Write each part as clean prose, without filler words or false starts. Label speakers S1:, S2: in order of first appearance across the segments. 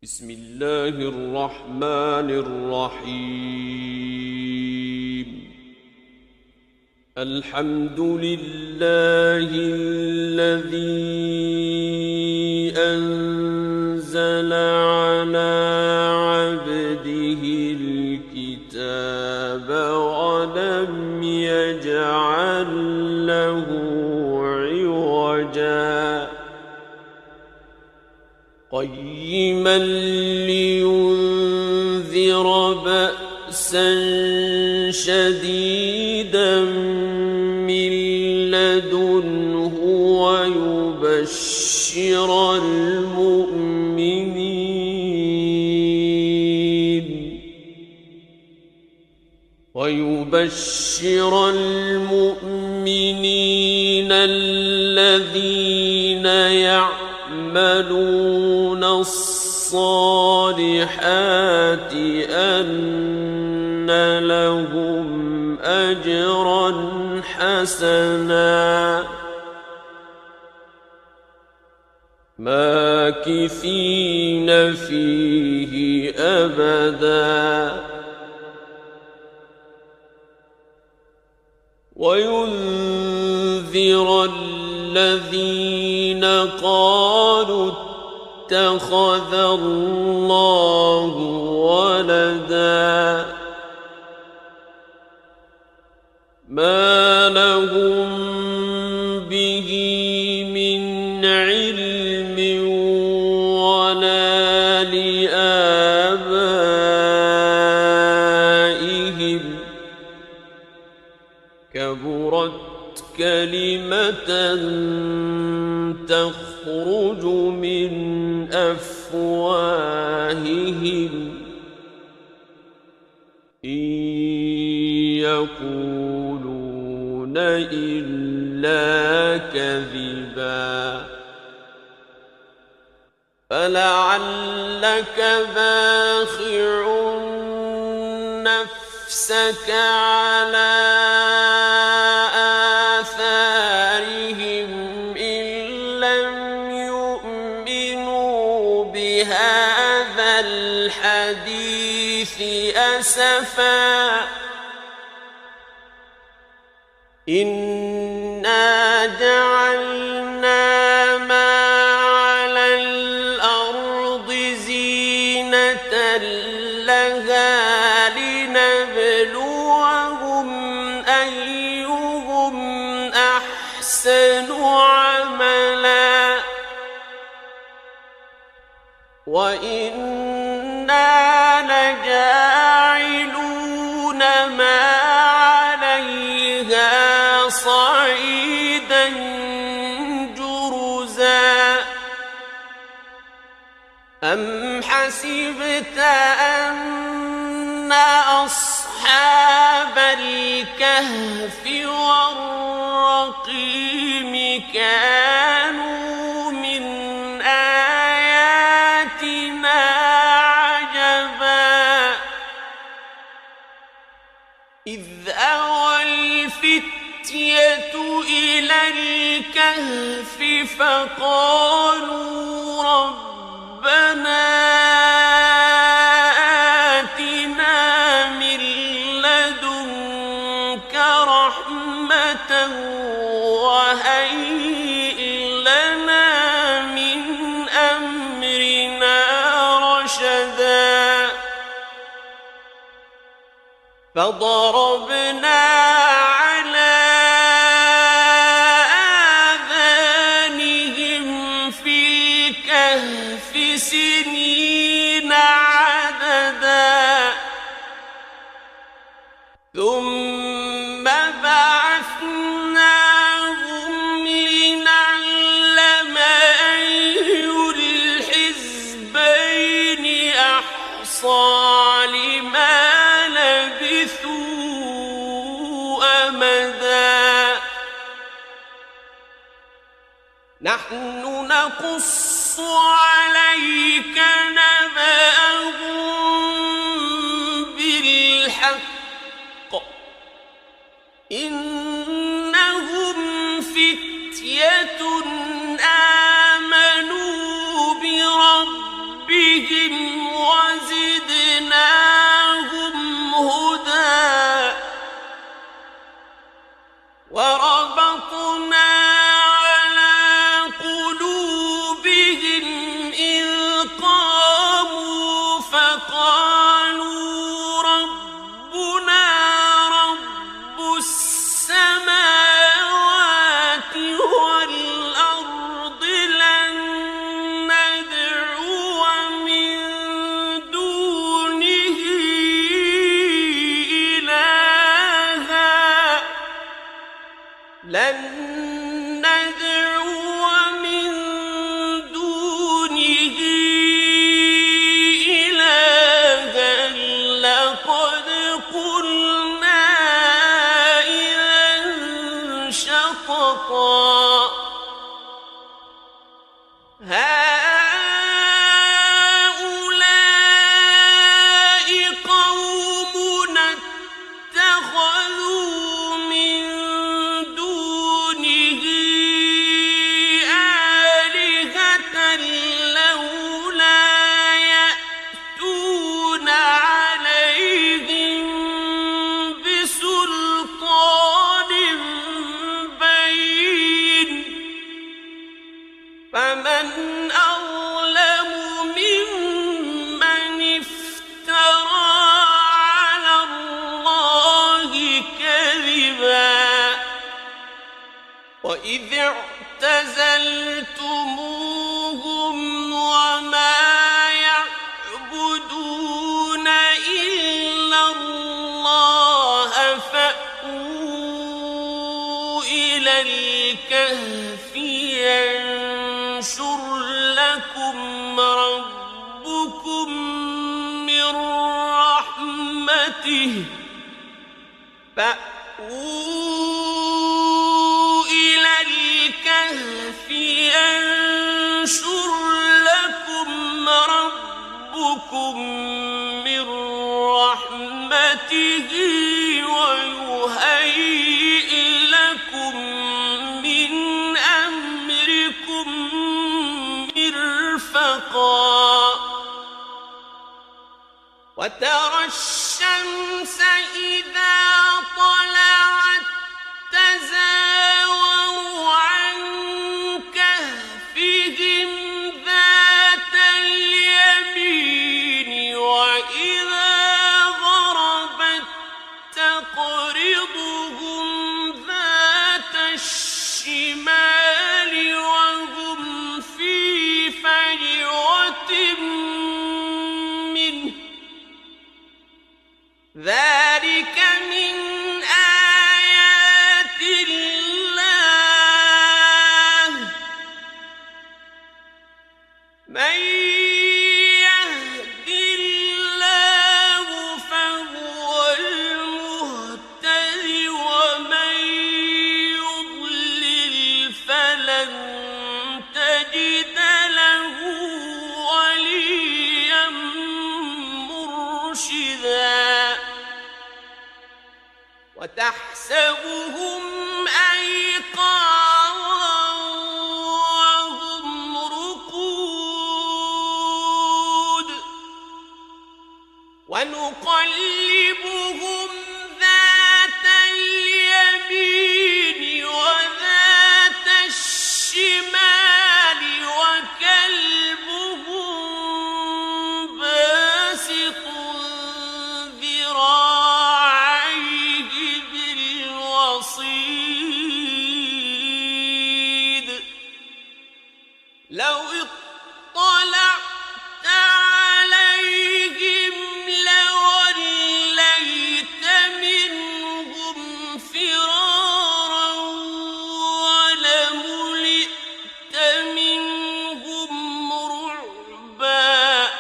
S1: بسم الله الرحمن الرحيم. الحمد لله الذي أنزل على عبده الكتاب ولم يجعل له عوجا قيما لينذر بأسا شديدا من لدنه ويبشر المؤمنين الذين يعملون الصالحات أن لهم أجرا حسنا ماكثين فيه أبدا وينذر الذين قالوا اتخذ الله ولدا ما لهم به من علم ولا لآبائهم كبرت كلمة تخرج من أفواههم إن يقولون إلا كذبا فلعلك باخع نفسك على آثارهم إن لم يؤمنوا بهذا الحديث أسفا إنا جعلنا ما على الأرض زينة لها لنبلوهم أيهم أحسن عملا وإنا لجاعلون ما عليها صعيدا جرزا أم حسبت أن أصحاب الكهف والرقيم كانوا من آياتنا عجبا إذ أوى الفتية إلى الكهف فقالوا ربنا آتنا من لدنك رحمة وهيئ لنا من أمرنا رشدا فضربنا على آذانهم في الكهف سنين عددا ثم بعثناهم لنعلم أي الحزبين أحصى لما لبثوا أمدا نحن نقص عليك نبأهم بالحق إنهم فتية آمنوا بربهم وإذ اعتزلتموهم وما يعبدون إلا الله فأووا إلى الكهف ينشر لكم ربكم من رحمته ينشر لكم ربكم من رحمته ويهيئ لكم من أمركم مرفقا وترى الشمس إذا طلعت تزاور عن كهفهم ذات اليمين وإذا غربت تقرضهم ذات الشمال وهم في فجوة منه ذلك من آيات الله من يهد الله فهو المهتد ومن يضلل فلن تجد له وليا مرشدا وتحسبهم أيقاظا وهم رقود ونقلبهم ذات اليمين وذات الشمال وكلبهم باسط ذراعيه بالوصيد لو اطلعت عليهم لوليت منهم فرارا ولملئت منهم رعبا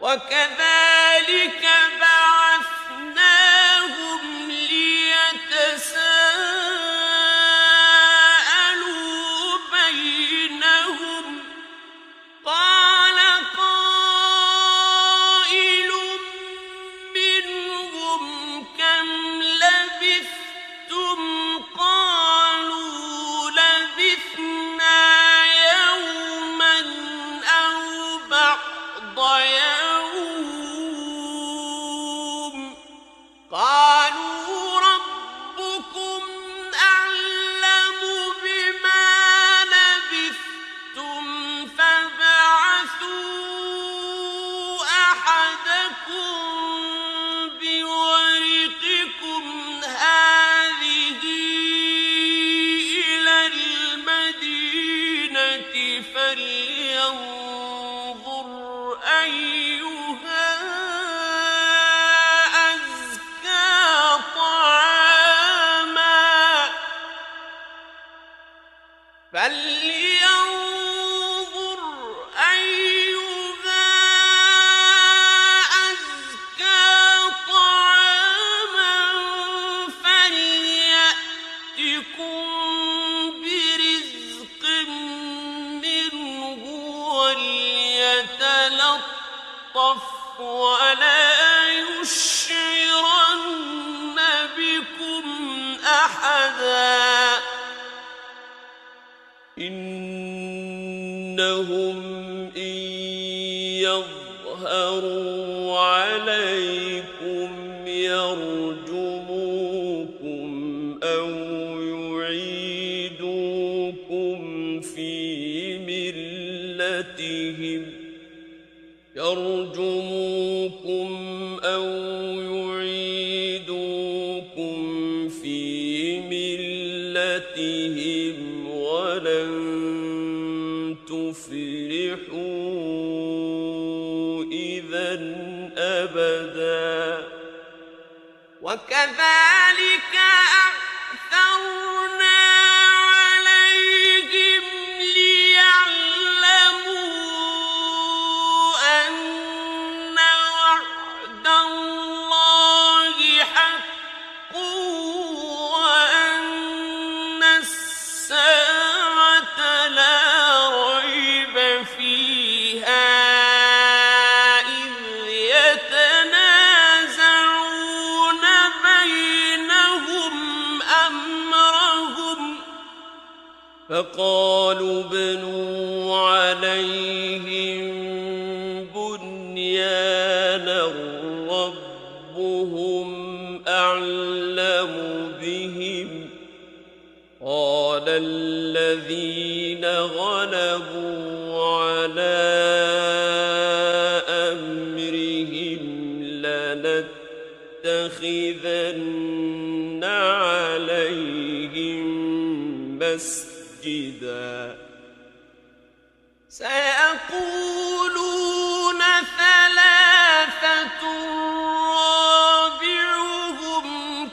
S1: وكذلك بعثناهم ليتساءلوا بينهم قال قائل منهم كم لبثتم قالوا لبثنا يوما أو بعض يوم قالوا ربكم أعلم بما لبثتم فابعثوا أحدكم بورقكم هذه إلى المدينة فلينظر أيها أزكى طعاما فلينظر أيها أزكى طعاما فليأتكم برزق منه وليتلطف ولا يشعرن بكم أحدا إنهم إن يظهروا عليكم يرجموكم أو يعيدوكم في ملتهم أبدا
S2: وكذلك أعثرنا عليهم ليعلموا أن وعد الله حق وأن الساعة لا ريب فيها إذ يتنازعون بينهم أمرهم
S1: فقالوا ابنوا عليهم بنيانا ربهم أعلم بهم قال الذين غلبوا على أمرهم لنتخذن عليهم مسجدا
S2: سيقولون ثلاثة رابعهم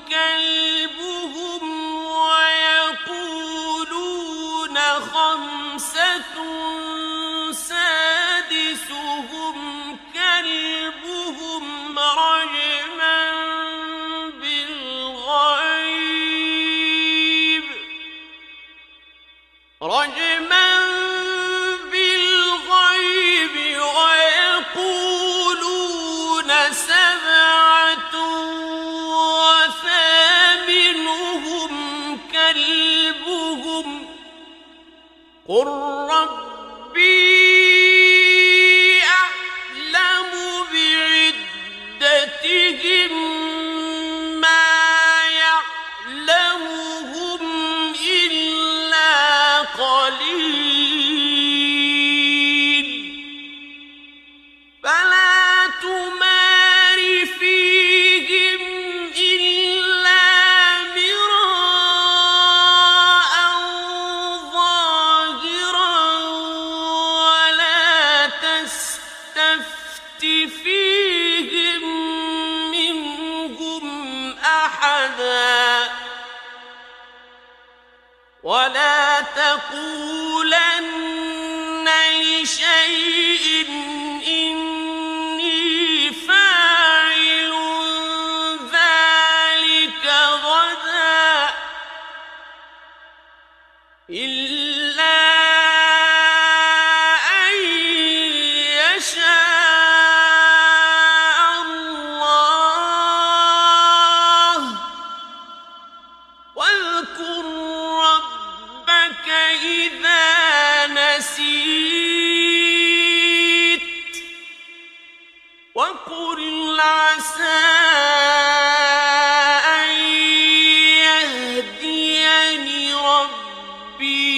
S2: كلبهم ويقولون خمسة سادسهم كلبهم رجما بالغيب ويقولون سبعة وثامنهم كلبهم قل ربي أعلم بعدتهم ما يعلمهم إلا قليل فلا تمار فيهم إلا مراء ظاهرا ولا تستفت فيهم منهم أحدا ولا تقولن لشيء إني فاعل ذلك غدا إلا أن يشاء الله واذكر ربك إذا نسيت وقل عسى أن يهديني ربي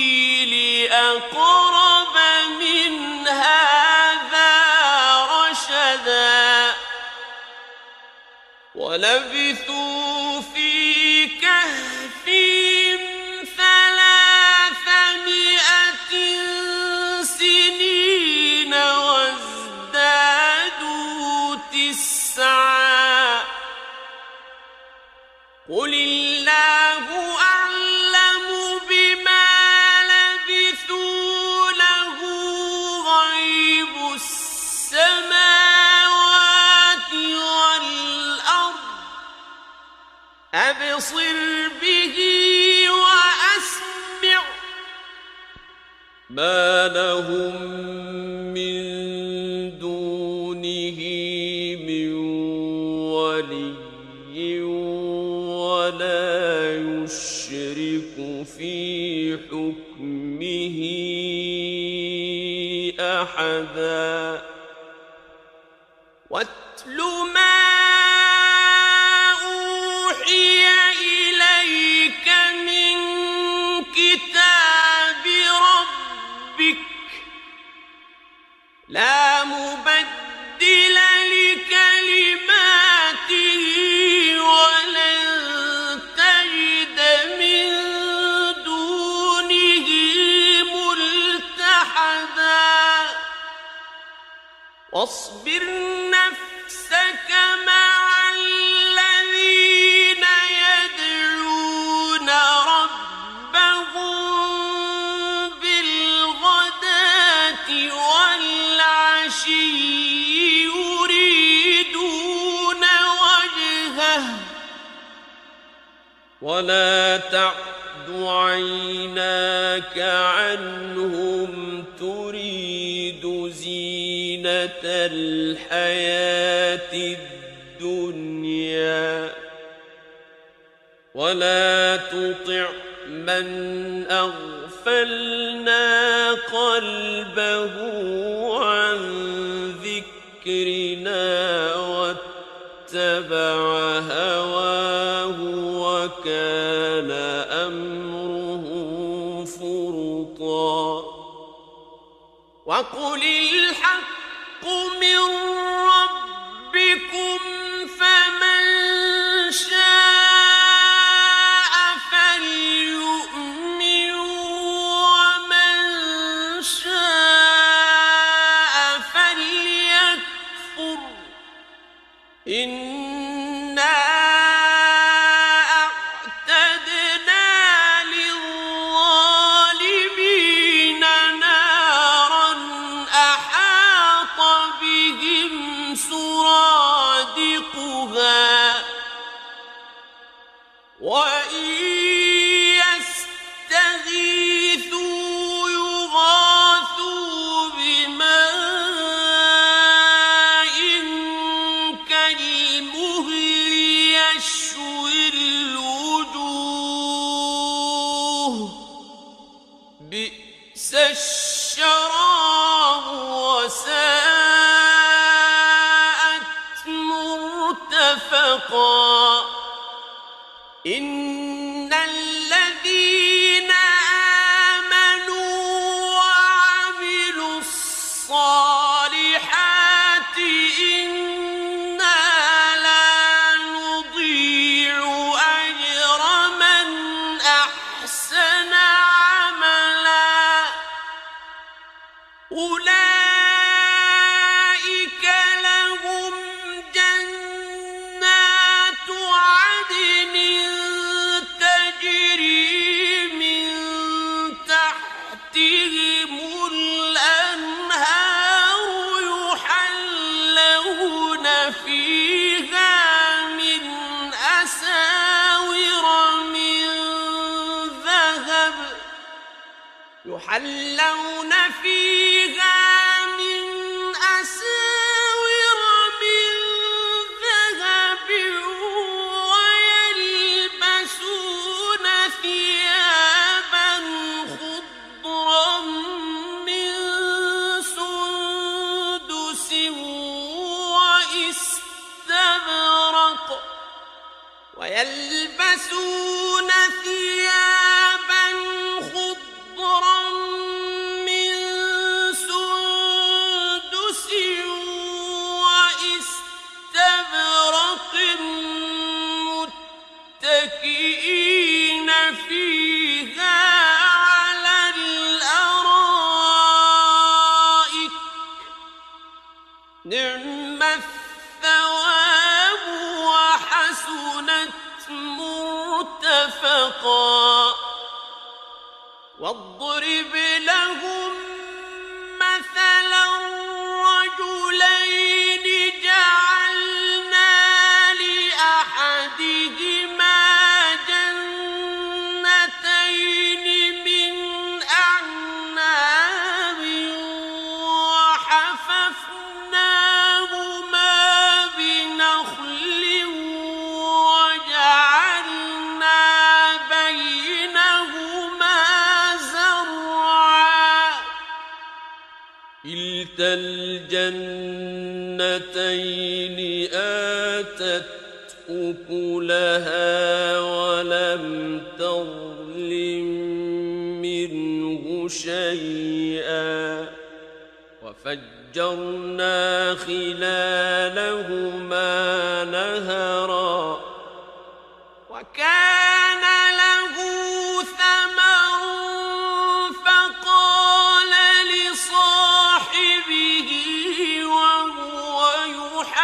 S2: لأقرب من هذا رشدا ولبثوا في كهفهم 300 سنين وازدادوا 9 قل الله أعلم بما لبثوا له غيب السماوات والأرض أبصر به وأسمع
S1: ما لهم من دونه من ولي ولا يشرك في حكمه أحدا
S2: واتل ما أوحي إليك من كتاب ربك لا مبدل لكلماته ولن تجد من دونه ملتحدا واصبر نفسك مع الذين يدعون ربهم بالغداة والعشي يريدون وجهه
S1: ولا تعد عيناك عنهم تريد زينة الحياة الدنيا ولا تطع من أغفلنا قلبه عن ذكرنا واتبع هواه وكان أمره فرطا
S2: وقل الحق من ربكم فمن شاء فليؤمن ومن شاء فليكفر إنا أعتدنا للظالمين نارا أحاط بهم سرادقها وإن يستغيثوا يغاثوا بماء كالمهل يشوي الوجوه بئس الشراب وساءت مرتفقا إن الذين آمنوا وعملوا الصالحات إنا لا نضيع أجر من أحسن عملا أولئك لهم جنات عدن تجري من تحتهم الأنهار يحلون فيها من أساور من ذهب ويلبسون ثيابا خضرا من سندس واستبرق ويلبسون ثيابا خضرا من سندس واستبرق متكئين فيها على الأرائك نعم الثواب وحسنت مرتفقا واضرب لهم مثلا رجلين جعلنا لأحدهما جنتين من أعناب وحففناهما بنخل وجعلنا بينهما زرعا كلتا الجنتين آتت أكلها ولم تظلم منه شيئا وفجرنا خلالهما نهرا وكان له ثمر فقال لصاحبه وهو يحاوره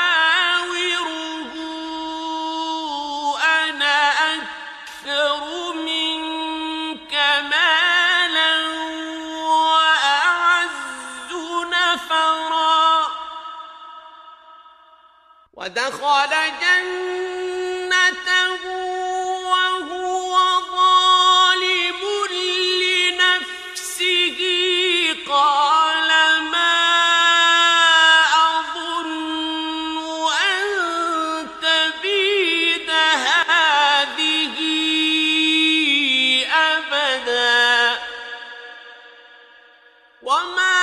S2: ودخل جنته وهو ظالم لنفسه قال ما أظن أن تبيد هذه أبدا وما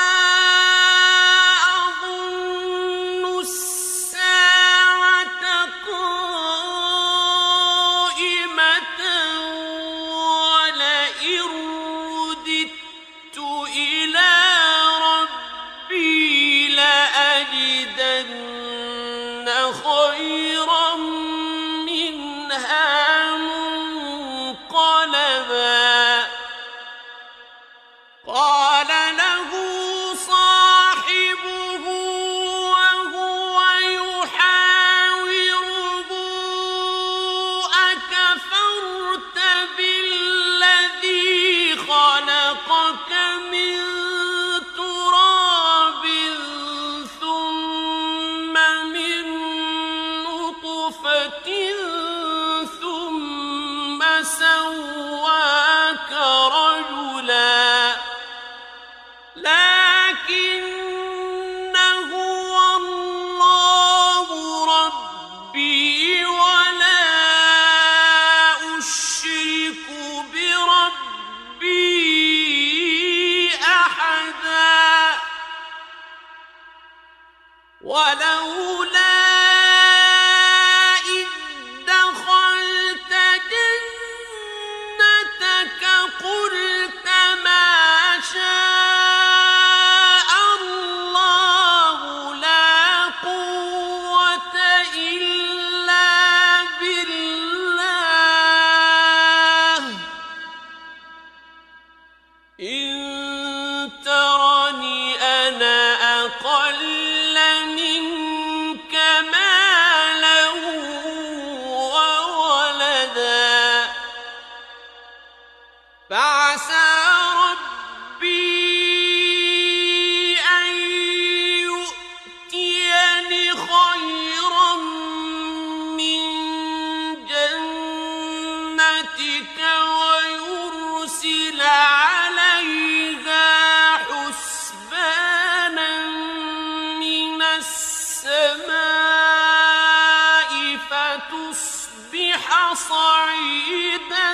S2: صعيدا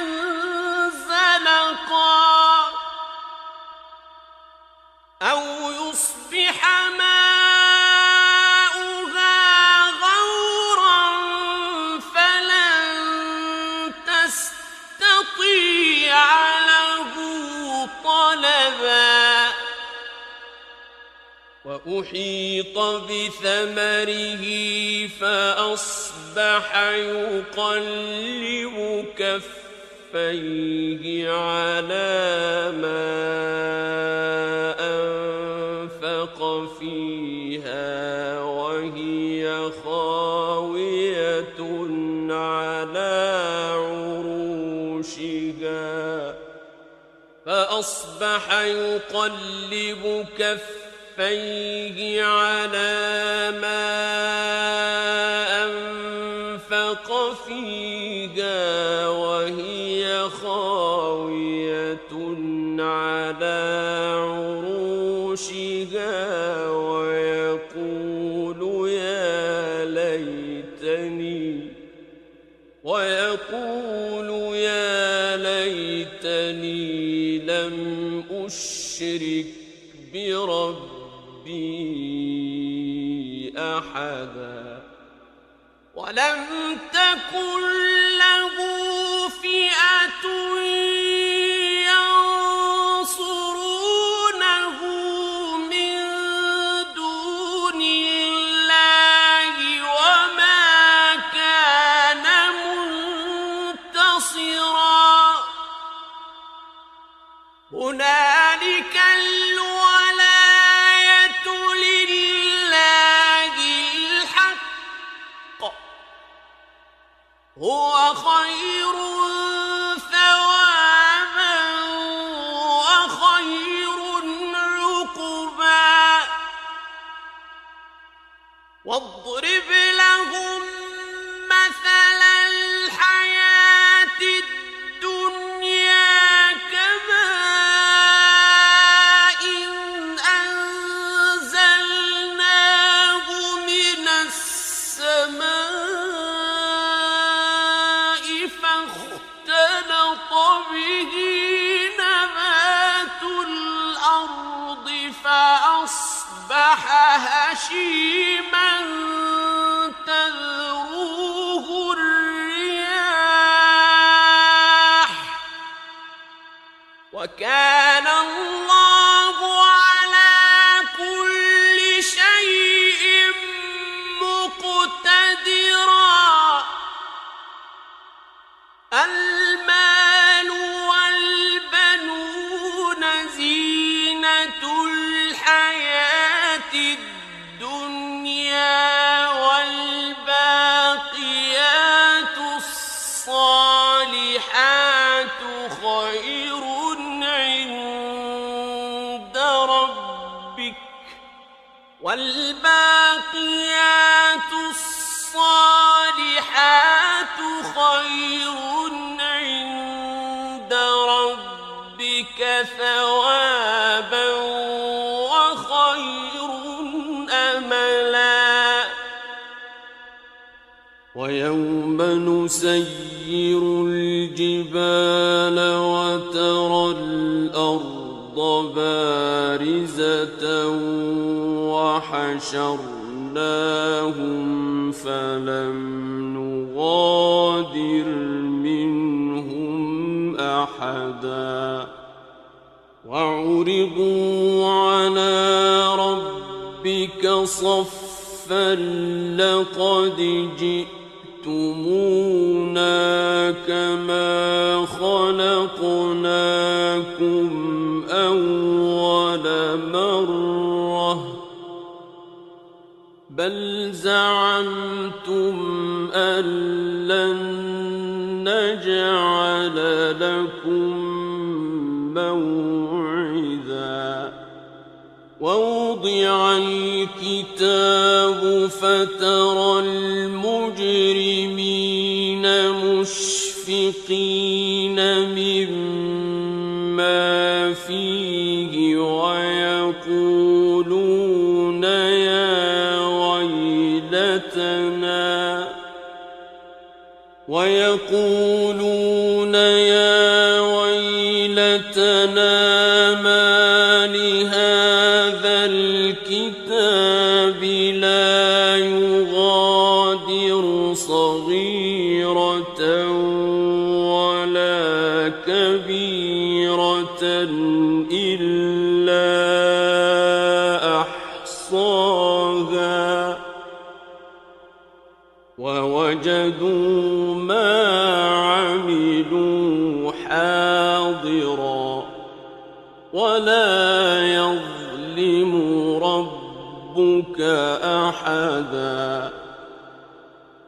S2: زلقا أو يصبح ماؤها غورا فلن تستطيع له طلبا وأحيط بثمره فأصبح يقلب كفيه على ما أنفق فيها وهي خاوية على عروشها فأصبح يقلب كفيه على ما أنفق فيها وهي خاوية على عروشها ويقول يا ليتني لم أشرك بربي أحدا ولم تكن له فئة ينصرونه من دون الله وما كان منتصرا هنالك الولاية لله الحق هو خير ثوابا وخير عقبا واضرب لهم مثل الحياة الدنيا كماء أنزلناه من السماء فاختلط به نبات الأرض فأصبح هشيما تذروه الرياح وكان الله على كل شيء مقتدرا المال والبنون زينة الحياة الدنيا والباقيات الصالحات خير عند ربك والباقيات الصالحات خير عند ربك ثوابا وخير أملا
S1: ويوم نسير الجبال وترى الأرض بارزة وحشرناهم فلم نغادر منهم أحدا وعرضوا على ربك صفا لقد جئتمونا كما خلقناكم أول مرة بل زعمتم أن لن نجعل لكم موعدا ووضع الكتاب فترى المجرمين مشفقين مما فيه ويقولون يا ويلتنا ما لهذا الكتاب لا يغادر صغيرة ولا كبيرة إلا أحصاها ووجدوا ما عملوا حاضرا ولا يظلم ربك أحدا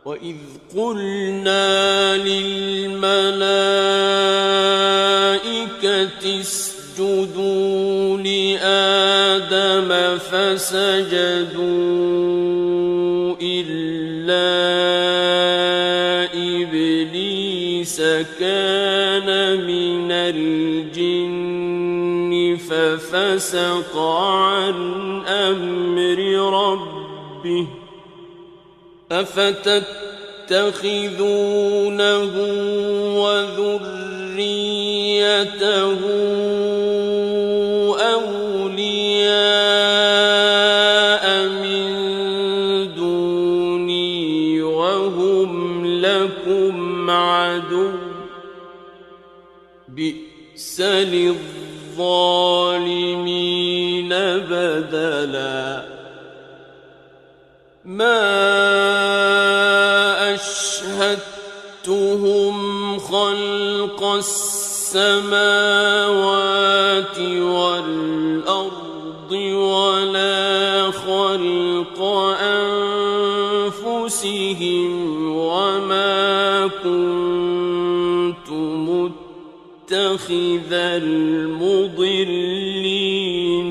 S1: وإذ قلنا للملائكة اسجدوا لآدم فسجدوا إلا إبليس كان من الجن ففسق عن أمر ربه أفتتخذونه وذريته أولياء من دوني وهم لكم عدو بئس للظالمين بدلا ما أشهدتهم خلق السماوات والأرض ولا خلق أنفسهم وما كنت متخذ المضلين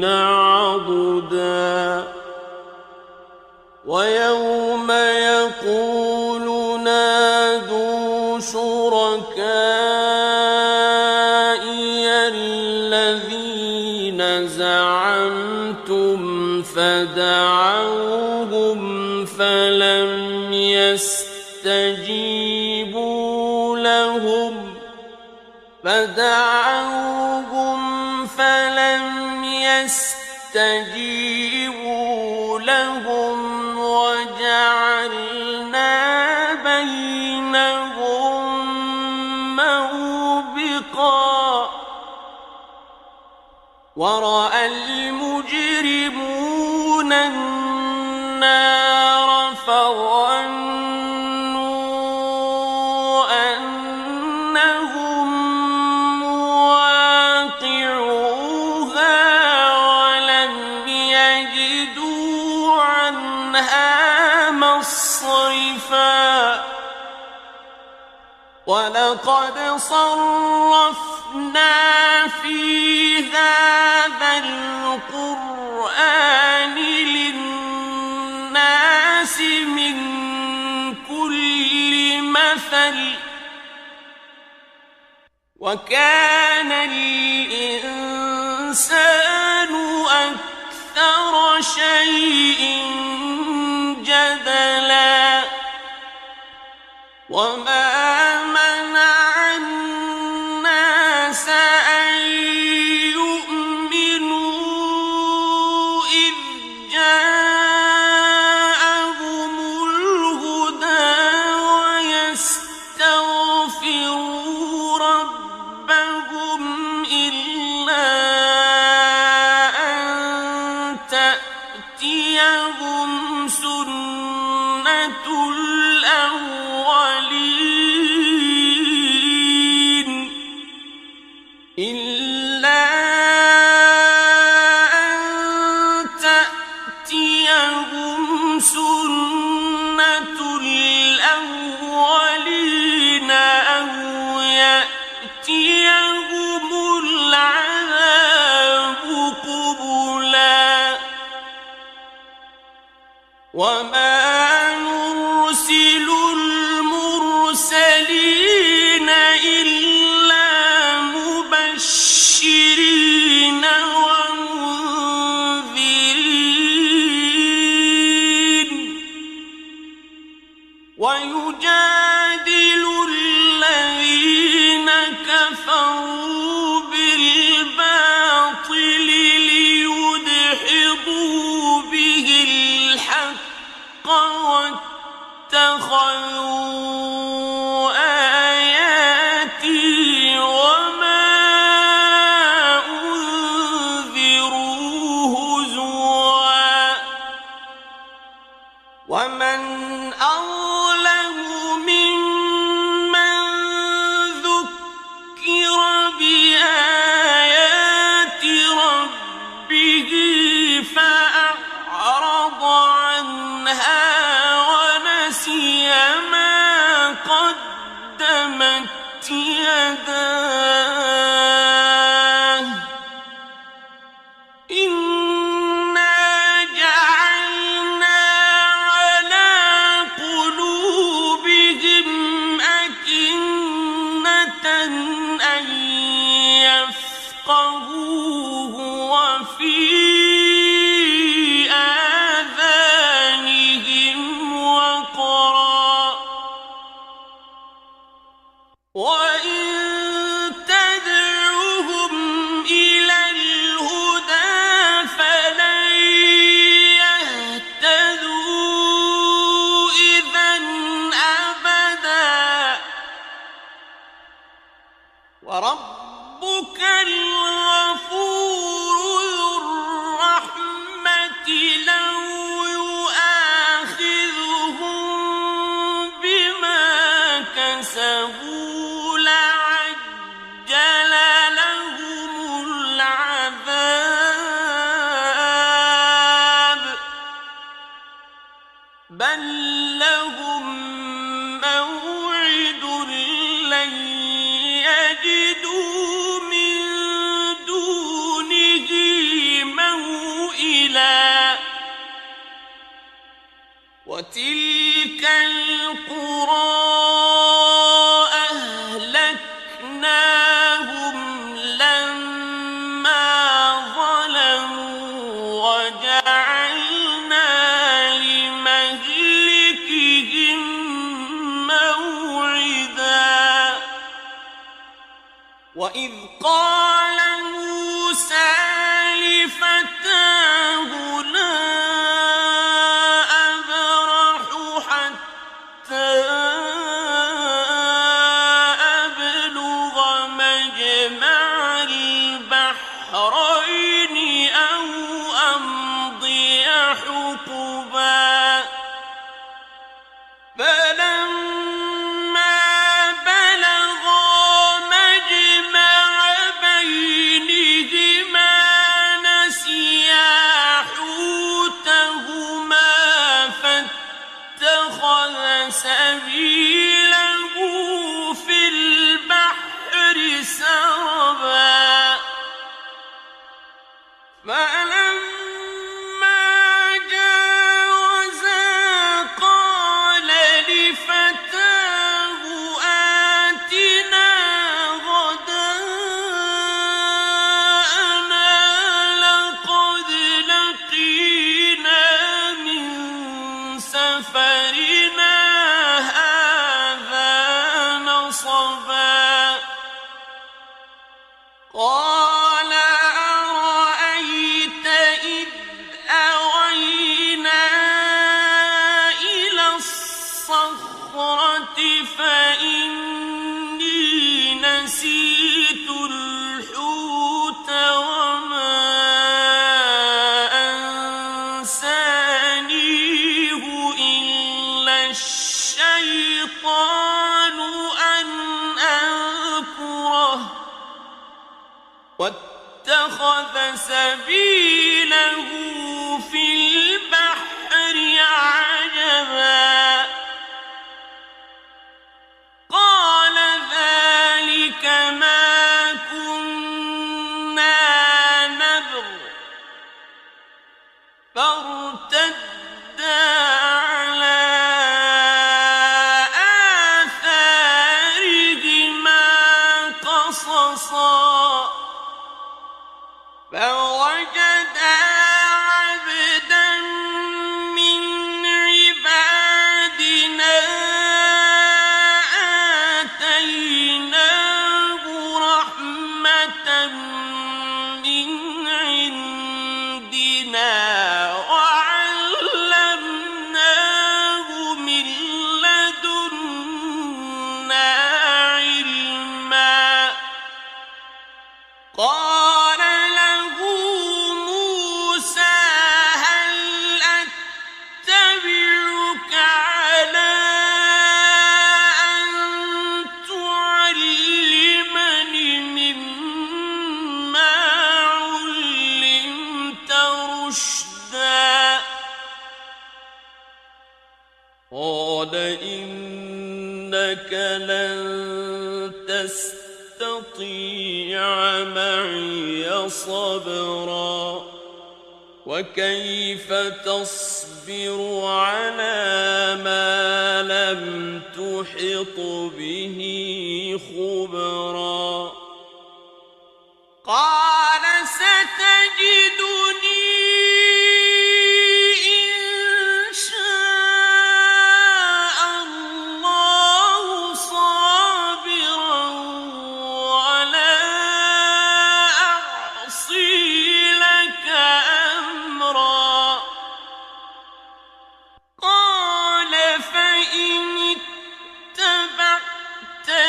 S1: عضدا ويوم يقول نادوا شركائي الذين زعمتم فدعوهم فلم يستجيبوا لهم وجعلنا بينهم موبقا ورأى المجرمون النار فظنوا أنهم مواقعوها ولم يجدوا عنها مصرفا ولقد صرفنا في هذا القرآن للناس من كل مثل وكان الإنسان أكثر شيء جدلا وما منع الناس أن يؤمنوا إذ جاءهم الهدى ويستغفروا ربهم إلا أن تأتيهم سنة الأولين أو يأتيهم العذاب قبلا وما نرسل المرسلين إلا مبشرين ومنذرين ويجادل الذين كفروا بالباطل ليدحضوا به الحق واتخذوا آياتي وما أنذروا هزوا ومن أظلم ممن ذكر بآيات ربه فأعرض عنها ونسي ما قدمت يداه إنا جعلنا على قلوبهم أكنة أن يفقهوه وفي آذانهم وقرا وإن تدعوهم إلى الهدى فلن يهتدوا إذًا أبداً وربك الغفور ذو الرحمة لو يؤاخذهم بما كسبوا لعجل لهم العذاب بل لهم موعد لن يجدوا من دونه موئلا وتلك القرى أهلكناهم لما ظلموا وجعلنا لمهلكهم موعدا وإذ قال موسى لفتاه لا أبرح حتى أبلغ مجمع البحرين أو أمضي حقبا فلما بلغا مجمع بينهما نسيا حوتهما فاتخذ سبيله في البحر سربا فلما جاوزا قال لفتاه آتنا غداءنا لقد لقينا من سفرنا هذا نصبا قال أرأيت إذ أوينا إلى الصخرة فإني نسيت الحوت وما أنسانيه إلا الشيطان أن أذكره واتخذ سبيله في البحر عجبا قال ذلك ما كنا نبغ فارتدا على آثارهما قصصا فوجدا عبدا من عبادنا آتيناه رحمة من عندنا وعلمناه من لدنا علما قال له موسى هل أتبعك على أن تعلمني مما علمت رشدا قال إنك لن تستطيع معي صبرا وكيف تصبر على ما لم تحط به خبرا قال ستجدني إن شاء الله صابرا ولا أعصي لك أمرا قال فإن اتبعتني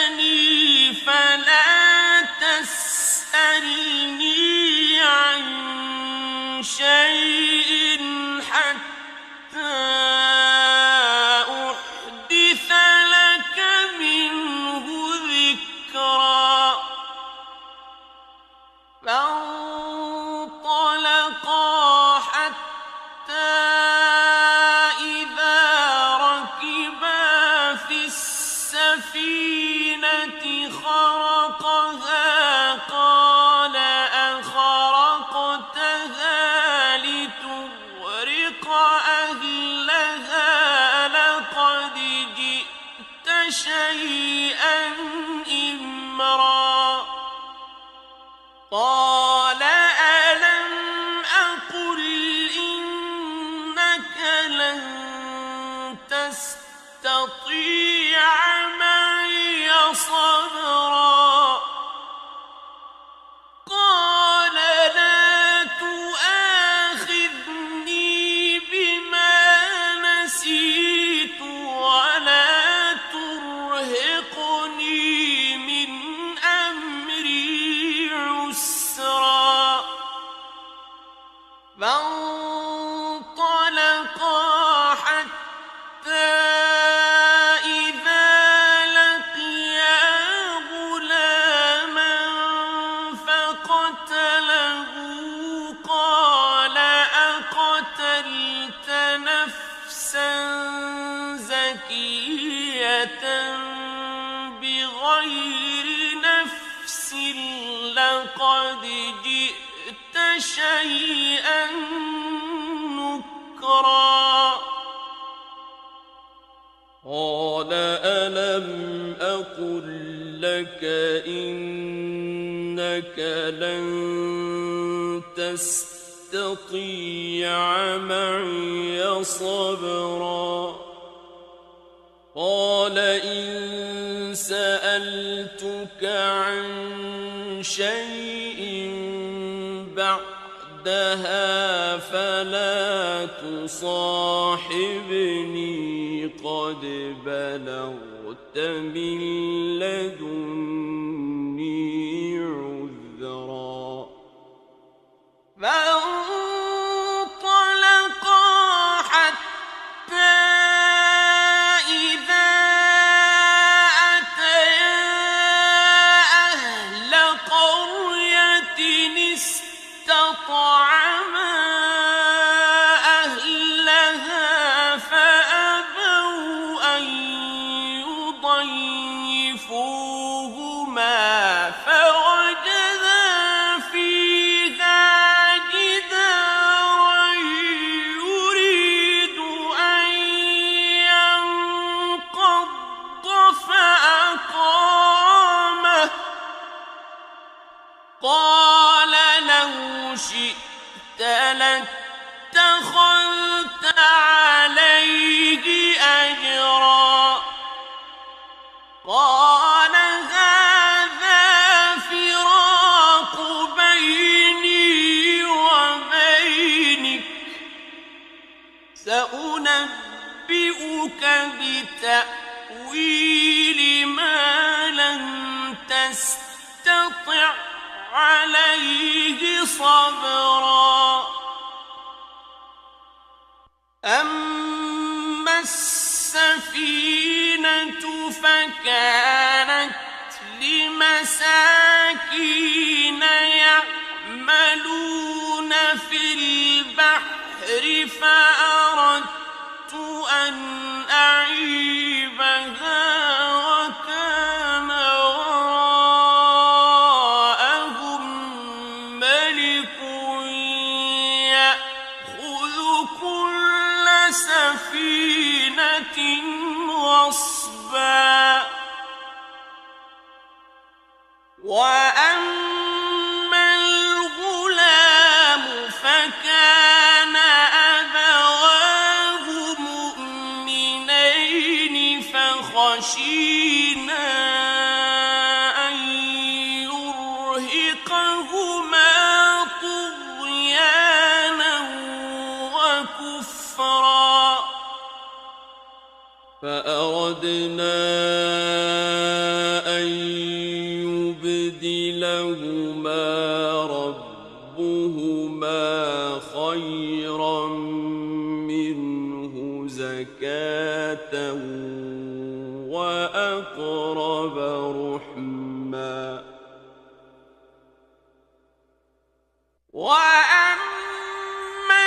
S1: شيئا إمرا قال ألم أقل إنك لن تستطيع معي صبرا قال لا تؤاخذني بما نسيت ولا ترهقني من أمري عسرا فانطلقا حتى إذا لقيا غلاما فقتله قال أقتلت نفسا زكية بغير نفس لقد جئت شيئا نكرا قال ألم أقل لك إنك لن تستطيع معي صبرا قال إن سألتك عن شيء بعدها فلا تصاحبني قد بلغت من لدني عذرا فانطلقا حتى إذا أتيا أهل قرية استطعما أهلها فأبوا أن يضيفوهما فوجدا فيها جدارا يريد أن ينقض فأقامه قال لو شئت لاتخذت عليه أجرا قال هذا فراق بيني وبينك سأنبئك بتأويل ما لم تستطع عليه صبرا أما السفينة فكانت لمساكين يعملون في البحر فأردت أن أعيبها وكان وراءهم ملك يأخذ كل سفينة غصبا وأما الغلام فكان أبواه مؤمنين فخشينا أن يرهقهما طغيانا وكفرا فأردنا أن يبدلهما ربهما خيرا منه زكاة وأقرب رحما وأما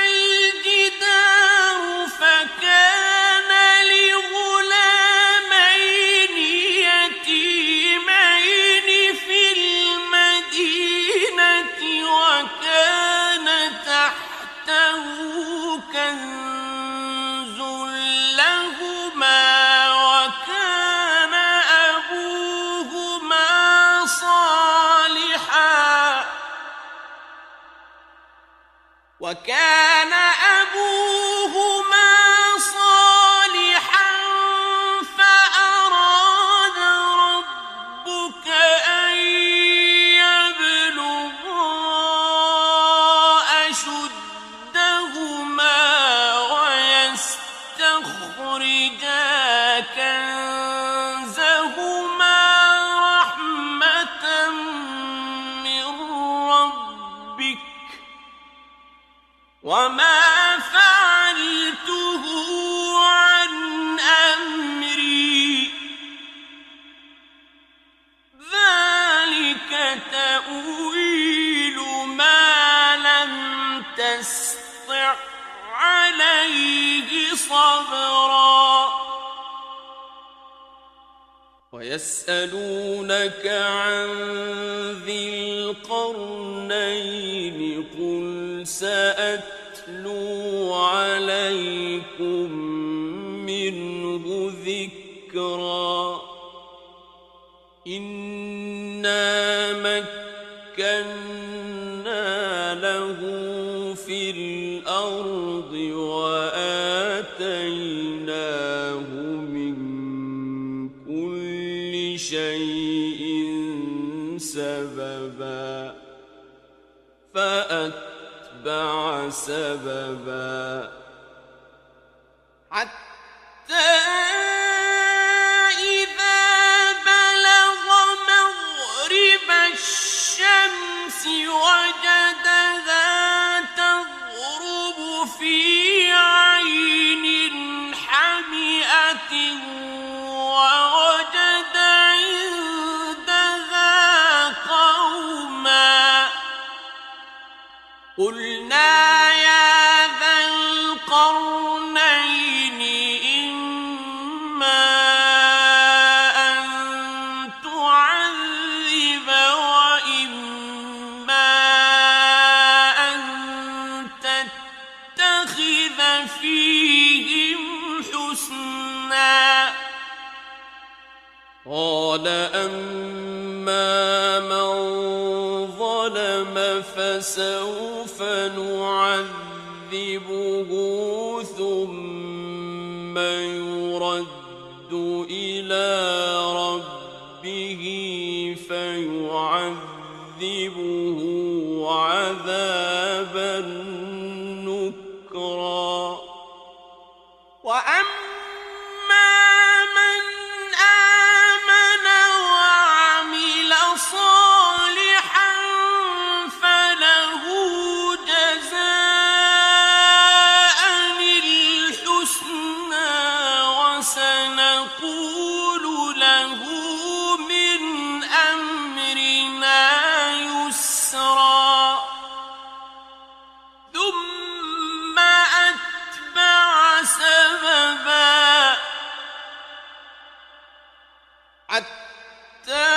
S1: الجدار فكان لغلامين يتيمين في المدينة وكان تحته كنز لهما وكان وكان أبوهما صالحا فأراد ربك أن يبلغا أشدهما ويستخرجا كنزهما رحمة من ربك وما فعلته عن أمري ذلك تأويل ما لم تسطع عليه صبرا ويسألونك عن ذي القرنين قل سأتلو عليكم منه ذكرا إنا مكنا له في الأرض وآتيناه من كل شيء سببا فأتبع سببا حتى إذا بلغ مغرب الشمس وجدها تغرب في عين حمئة ووجد عندها قوما قلنا يا ذا القرنين إما أن تعذب وإما أن تتخذ فيهم حسنا قال أما من ظلم فسوف نعذبه ثم يرد إلى ربه فيعذبه عذابا نكرا وأما من آمن وعمل صالحا فله جزاء الحسنى وسنقول له من أمرنا يسرا ثم أتبع سببا حتى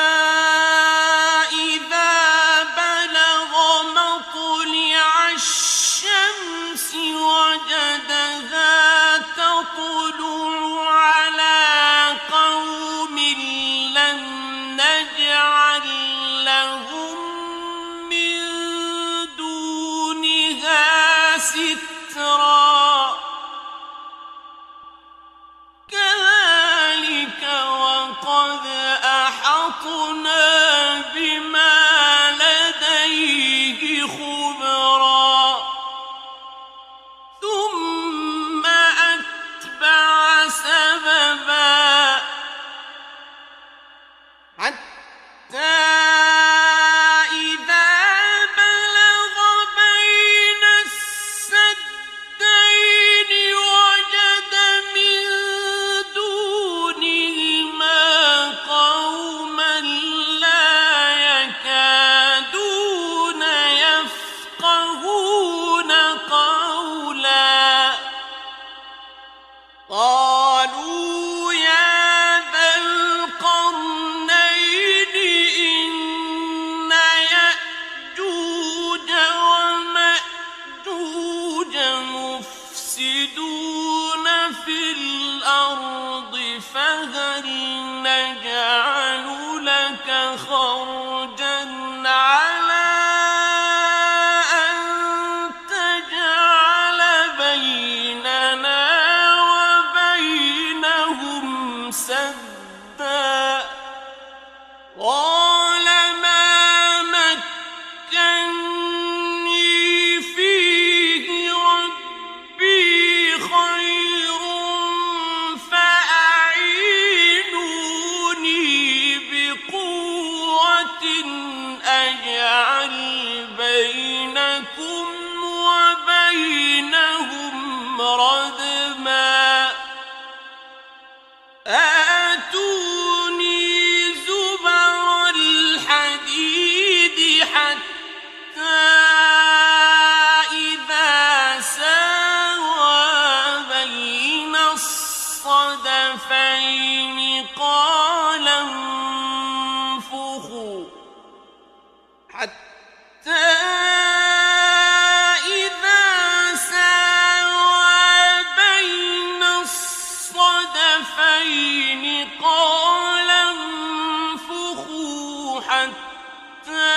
S1: إذا بلغ مطلع الشمس وجدها تطلع على قوم لم نجعل لهم من دونها سترا كذلك وقد أحطنا بما لديه خبرا ثم أتبع سببا حتى إذا بلغ بين السدين وجد من دونهما قوما لا يكادون يفقهون قولا قالوا يا ذا القرنين إن يأجوج ومأجوج مفسدون في الأرض فهل نجعل لك خرجا على أن تجعل الصدفين قال انفخوا حتى إذا ساوى بين الصدفين قال انفخوا حتى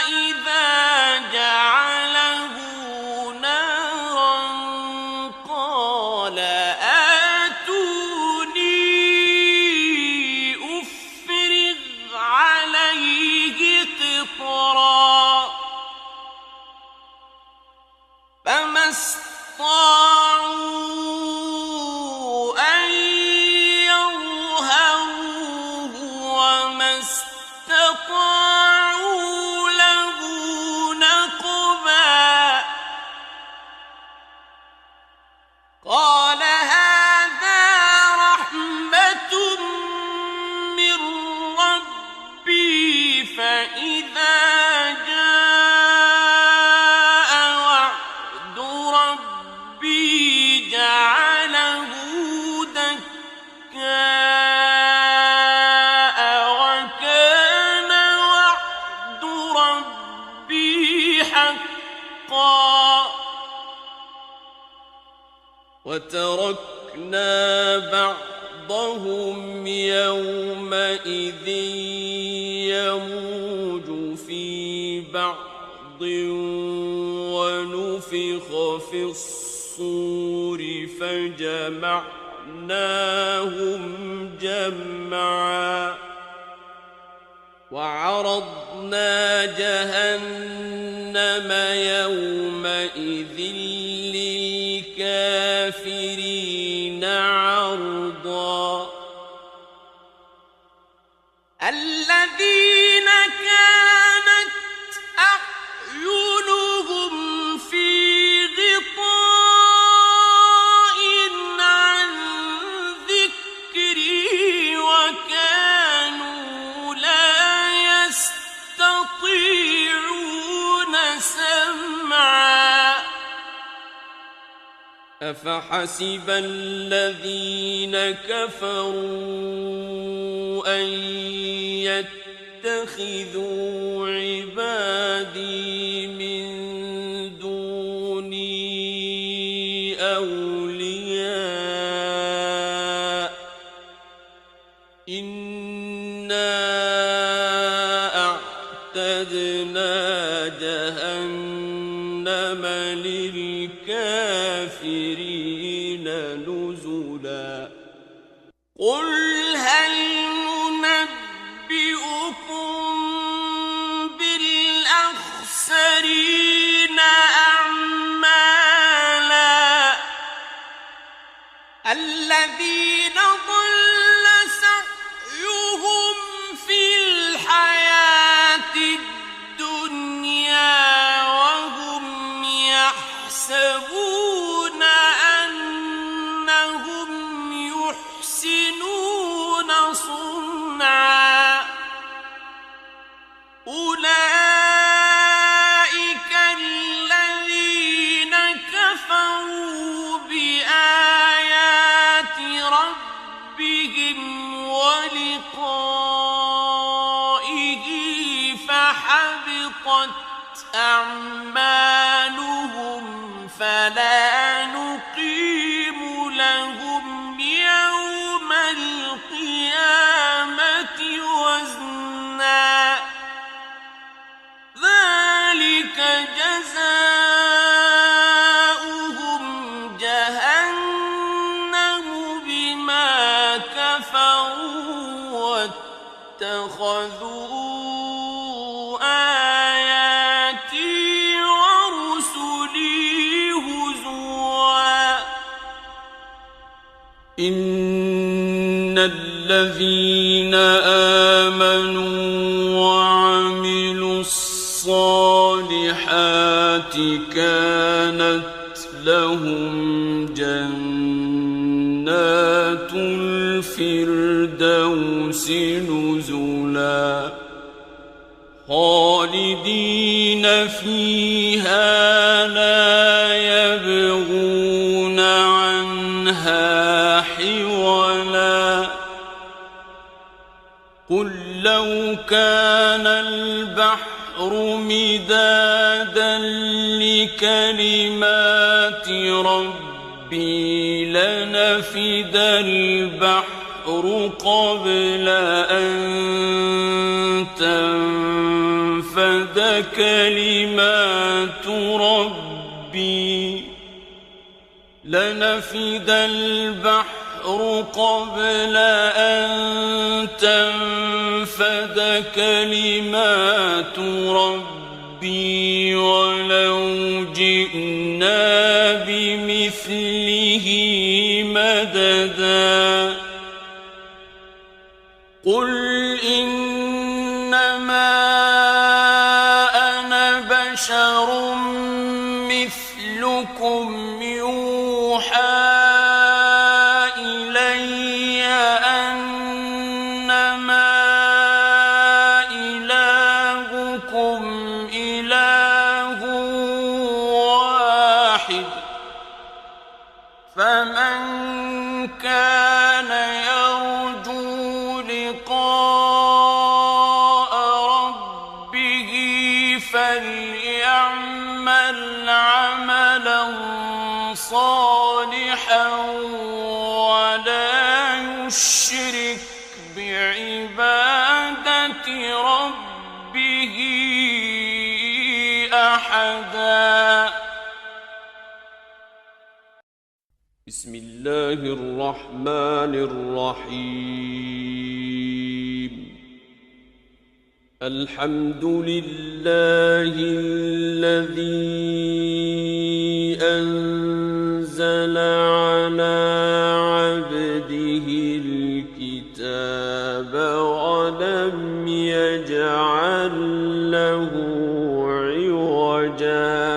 S1: إذا جعله نارا قال آتوني أفرغ عليه قطرا فما استطاعوا أن يظهروه وما استطاعوا له نقبا قال هذا رحمة من ربي فإذا جاء وعد ربي جعله دكاء وكان وعد ربي حقا وتركنا بعضهم يومئذ يموج في بعض ونفخ في الصور فجمعناهم جمعا وعرضنا جهنم يومئذ للكافرين عرضا الذين كانت أعينهم في غطاء عن ذكري وكانوا لا يستطيعون سمعا أفحسب الذين كفروا أن يتخذوا عبادي من دوني أولياء إنا أعتدنا جهنم للكافرين نزلا قل هل ننبئكم بالأخسرين أعمالا الذين ضل سعيهم في الحياة الدنيا وهم يحسبون أنهم يحسنون صنعا أولئك الذين كفروا بآيات ربهم ولقائه فحبطت أعمالهم فلا نقيم لهم يوم القيامة وزنا ذلك جزاؤهم جهنم بما كفروا واتخذوا آياتي ورسلي هزوا إن الذين آمنوا وعملوا الصالحات كانت لهم جنات الفردوس نزلا خالدين فيها لا يبغون عنها حولا قل لو كان البحر مدادا لكلمات ربي لنفد البحر قبل أن تنفد كلمات ربي لنفد البحر قبل أن تنفد كلمات ربي ولو جئنا بمثله مددا قل إنما أنا بشر مثلكم يوحى إلي أنما إلهكم إله واحد فمن كان يرجو لقاء ربه فليعمل عملا صالحا ولا يشرك بعبادة ربه أحدا. بسم الله الرحمن الرحيم الحمد لله الذي أنزل على عبده الكتاب ولم يجعل له عوجا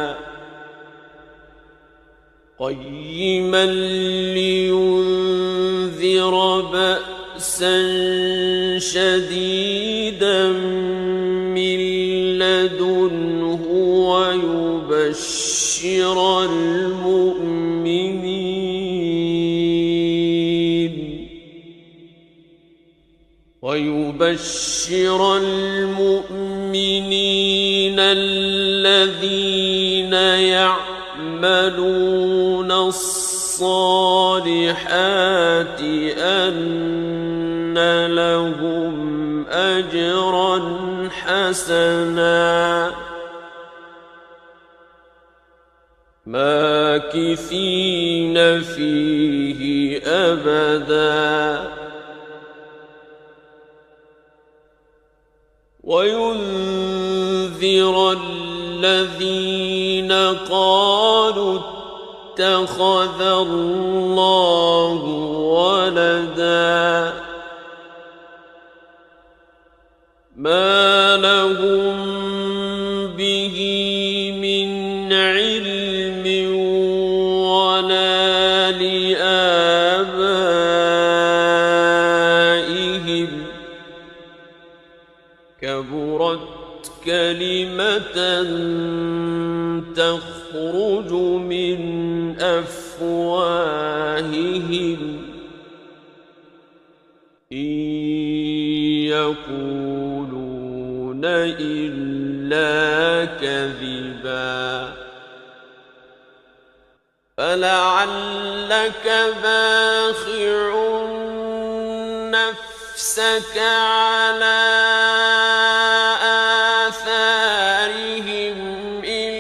S1: قيما لينذر بأسا شديدا من لدنه ويبشر المؤمنين الذين يعملون الصالحات أن لهم أجرا حسنا ماكثين فيه أبدا وينذر الذين قالوا اتخذ الله ولدا ما لهم به من علم ولا لآبائهم كبرت كلمة تخرج من أفواههم إن يقولون إلا كذبا فلعلك باخع نفسك على آثارهم إن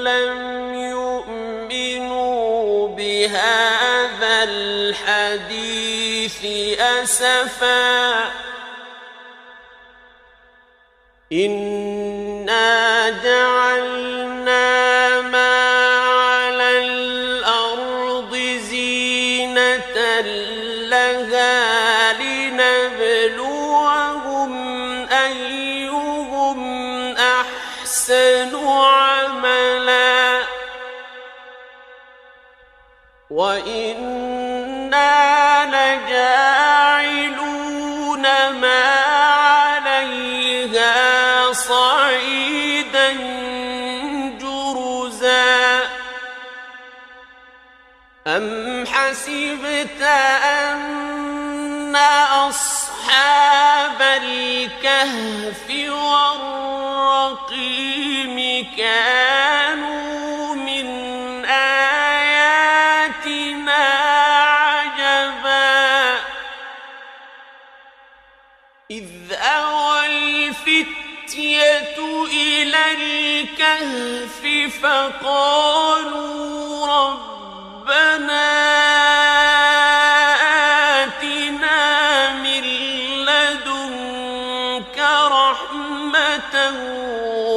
S1: لم يؤمنوا بهذا الحديث أسفا إنا جعلنا ما على الأرض زينة لها لنبلوهم أيهم أحسن عملا وإنا لجاعلون ما عليها صعيدا جرزا أم حسبت أن أصحاب الكهف والرقيم كانوا من آياتنا عجبا إذ أوى الفتية إلى الكهف فقالوا ربنا آتنا من لدنك رحمة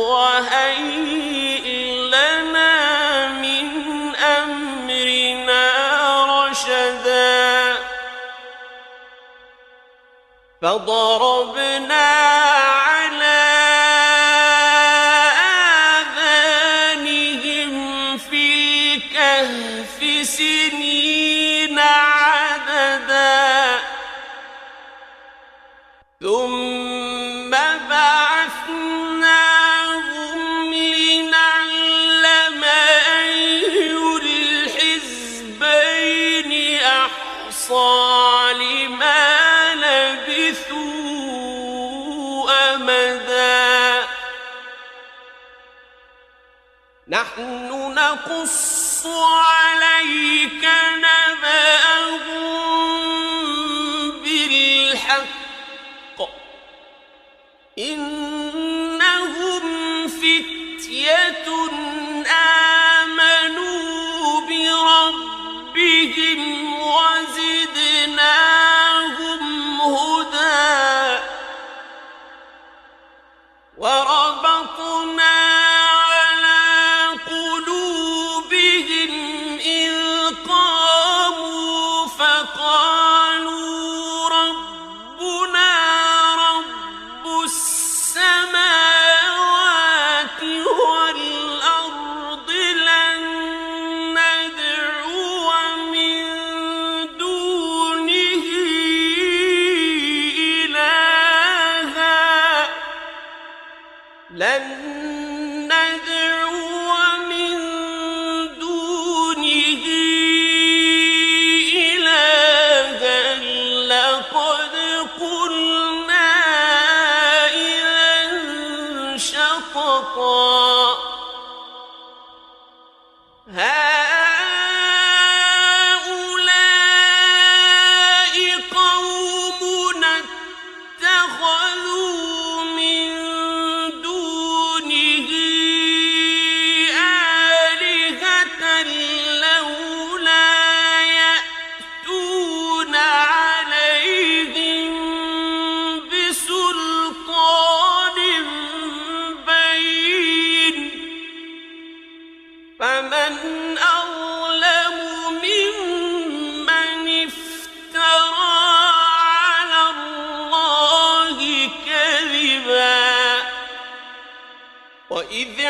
S1: وهيئ لنا من أمرنا رشدا فضربنا على آذانهم في الكهف سنين عددا ثم بعثناهم لنعلم أي الحزبين أحصى لما لبثوا أمدا نحن نقص عليك نبأهم بالحق إنهم فتية آمنوا بربهم وزدناهم هدى وربطنا على قلوبهم إذ قاموا فقالوا ربنا رب السماوات والأرض لن ندعو من دونه إلها لقد قلنا إذا شططا هؤلاء قومنا اتخذوا من دونه آلهة لولا يأتون عليهم بسلطان بين فمن أظلم ممن افترى على الله كذبا وإذ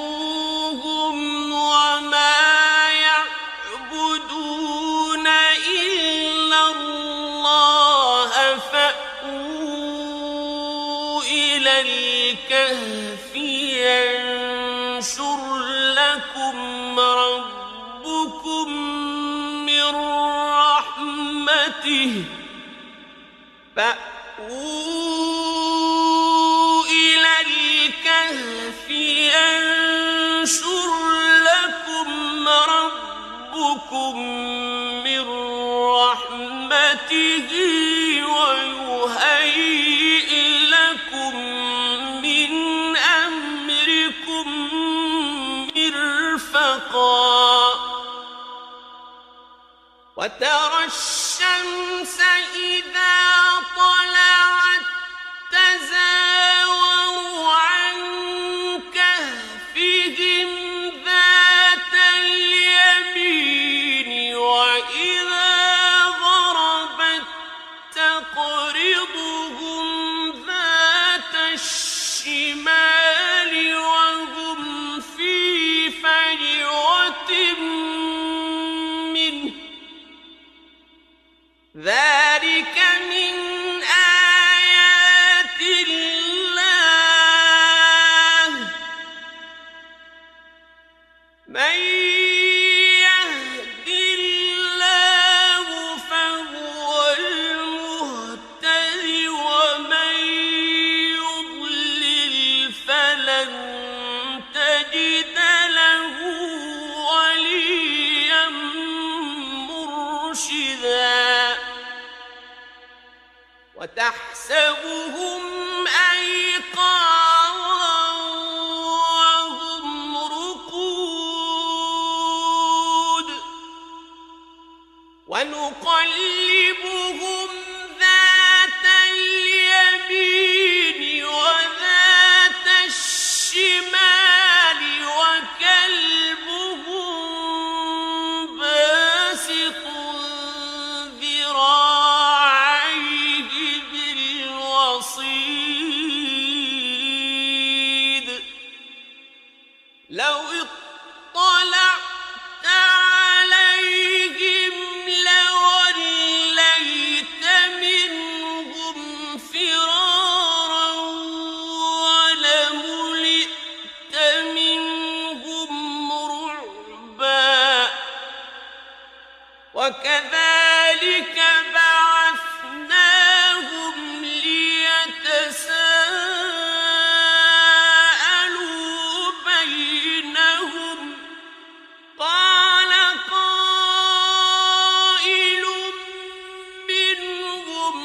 S1: اعتزلتموهم وما يعبدون إلا الله فأووا إلى الكهف ينشر لكم ربكم من رحمته فأووا إلى الكهف ينشر لكم ربكم من رحمته ويهيئ لكم من أمركم مرفقا وترى الشمس إذا طلعت تزاور عن كهفهم ذات اليمين وإذا غربت تقرضهم ذات الشمال وهم في فجوة منه ذلك من آيات الله من يهد وتحسبهم أيقاظا وهم رقود ونقلبهم ذات اليمين وذات الشمال وكلبهم باسط ذراعيه بالوصيد لو اطلعت عليهم لوليت منهم فرارا ولملئت منهم رعبا وكذلك بعثناهم ليتساءلوا بينهم قال قائل منهم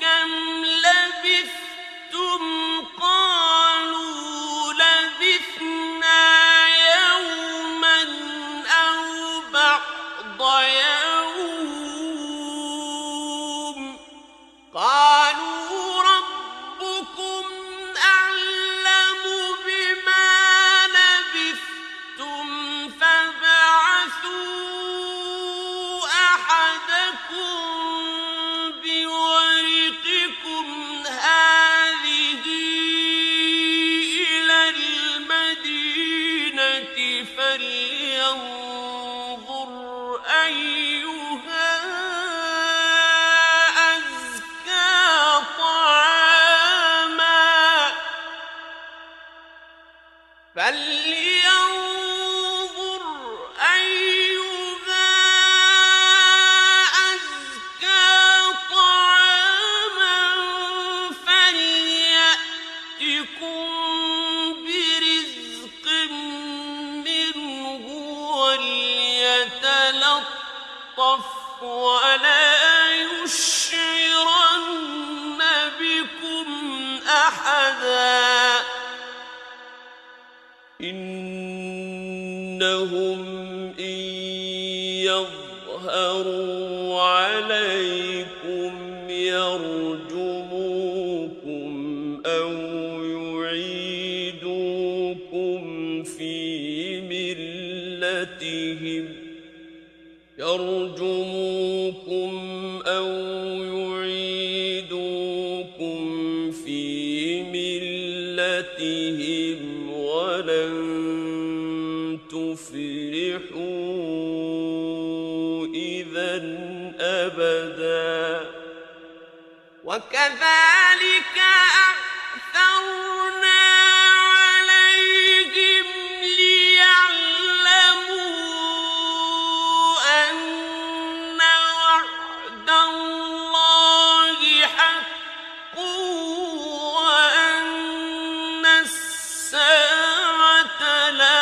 S1: كم لبثتم قالوا لبثنا يوما أو بعض يوم قالوا ربكم أعلم بما لبثتم فابعثوا أحدكم بورقكم هذه إلى المدينة فلينظر أيها أزكى طعاما فلينظر أيها أزكى طعاما فليأتكم برزق منه وليتلطف ولا يشعرن بكم أحدا إنهم إن يظهروا عليكم يرجموكم أو يعيدوكم في ملتهم ولن تفلحوا إذا أبدا وكذلك أعثرنا عليهم ليعلموا أن وعد الله حق وأن الساعة لا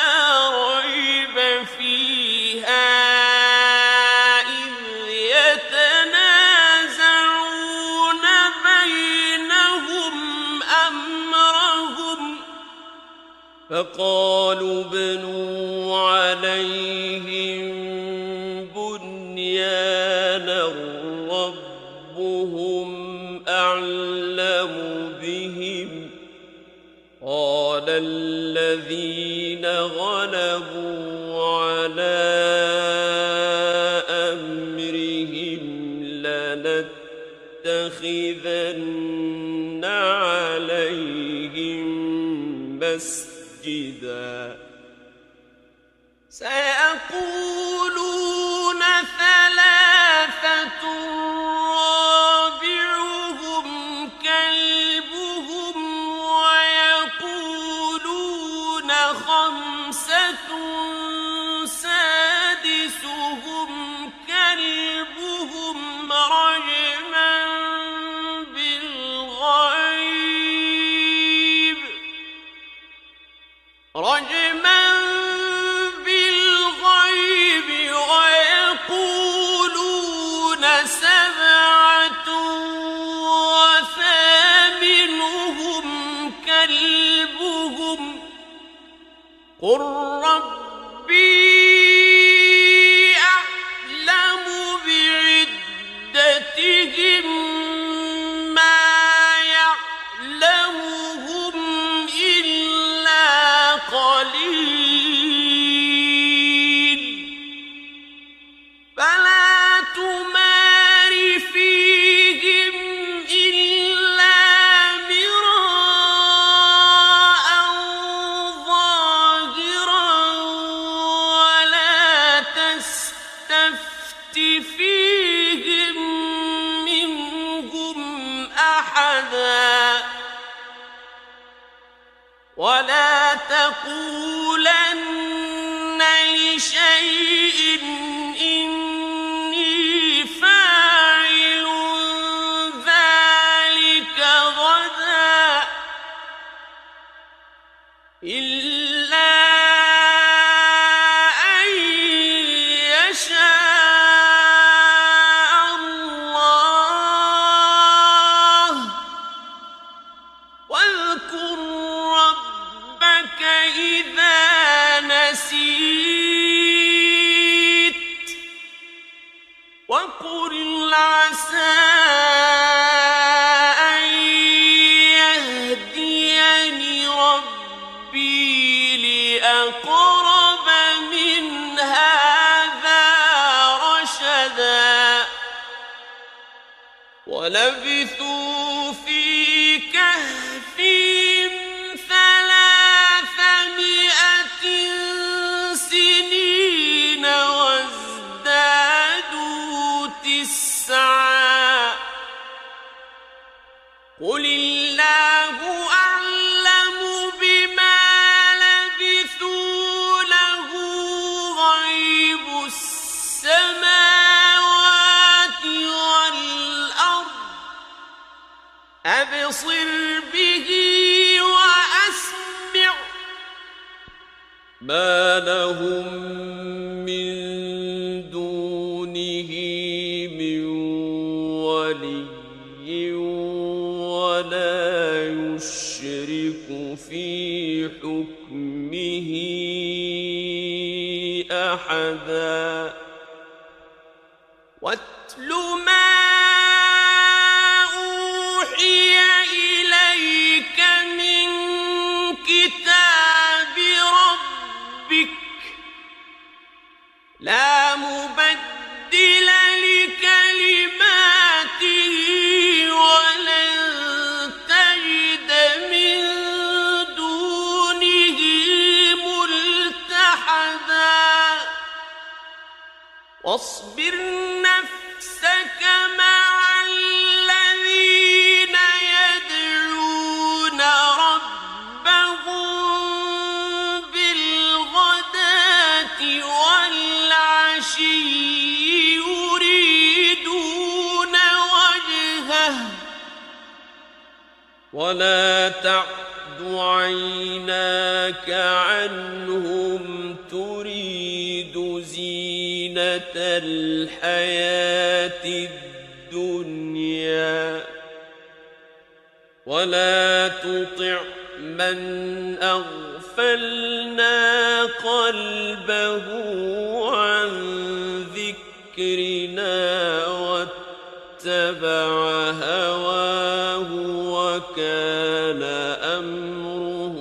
S1: ريب فيها إذ يتنازعون بينهم أمرهم فقالوا ابنوا عليهم بنيانا ربهم أعلم بهم قال الذين غلبوا على أمرهم لنتخذن عليهم مسجدا سيقولون ثلاثة رابعهم كلبهم ويقولون خمسة سادسهم كلبهم رجما بالغيب رجما بالغيب إليهم ما يعلمهم إلا قليل فلا تمار فيهم إلا مراء ظاهرا ولا تستفت فيهم منهم أحدا ولا تقولن لشيء إني فاعل ذلك غدا إلا أن يشاء الله واذكر ربك إذا نسيت وقل عسى أن يهديني ربي لأقرب من هذا رشدا ولبثوا في كهفهم 300 سنين وازدادوا 9 قل الله أعلم بما لبثوا له غيب السماوات والأرض أبصر به وأسمع ما لهم من دونه من ولي ولا يشرك في حكمه أحدا واتل ما أوحي إليك من كتاب ربك لا مبدل لكلماته ولن تجد من دونه ملتحدا واصبر نفسك مع الذين يدعون ربهم بالغداة والعشي يريدون وجهه ولا تعد عيناك عنهم تريد زينة الحياة الدنيا ولا تطع من أغفلنا قلبه عن ذكرنا واتبع هواه وكان أمره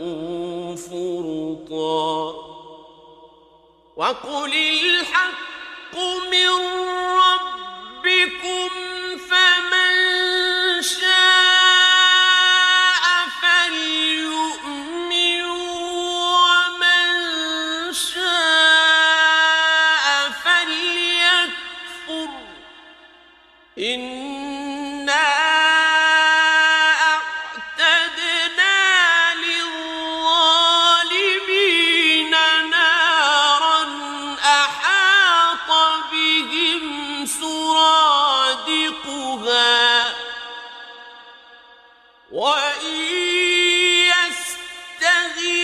S1: فرطا وقل الحق من ربكم فمن شاء فليؤمن ومن شاء فليكفر إنا أعتدنا للظالمين نارا أحاط بهم سرادقها وإن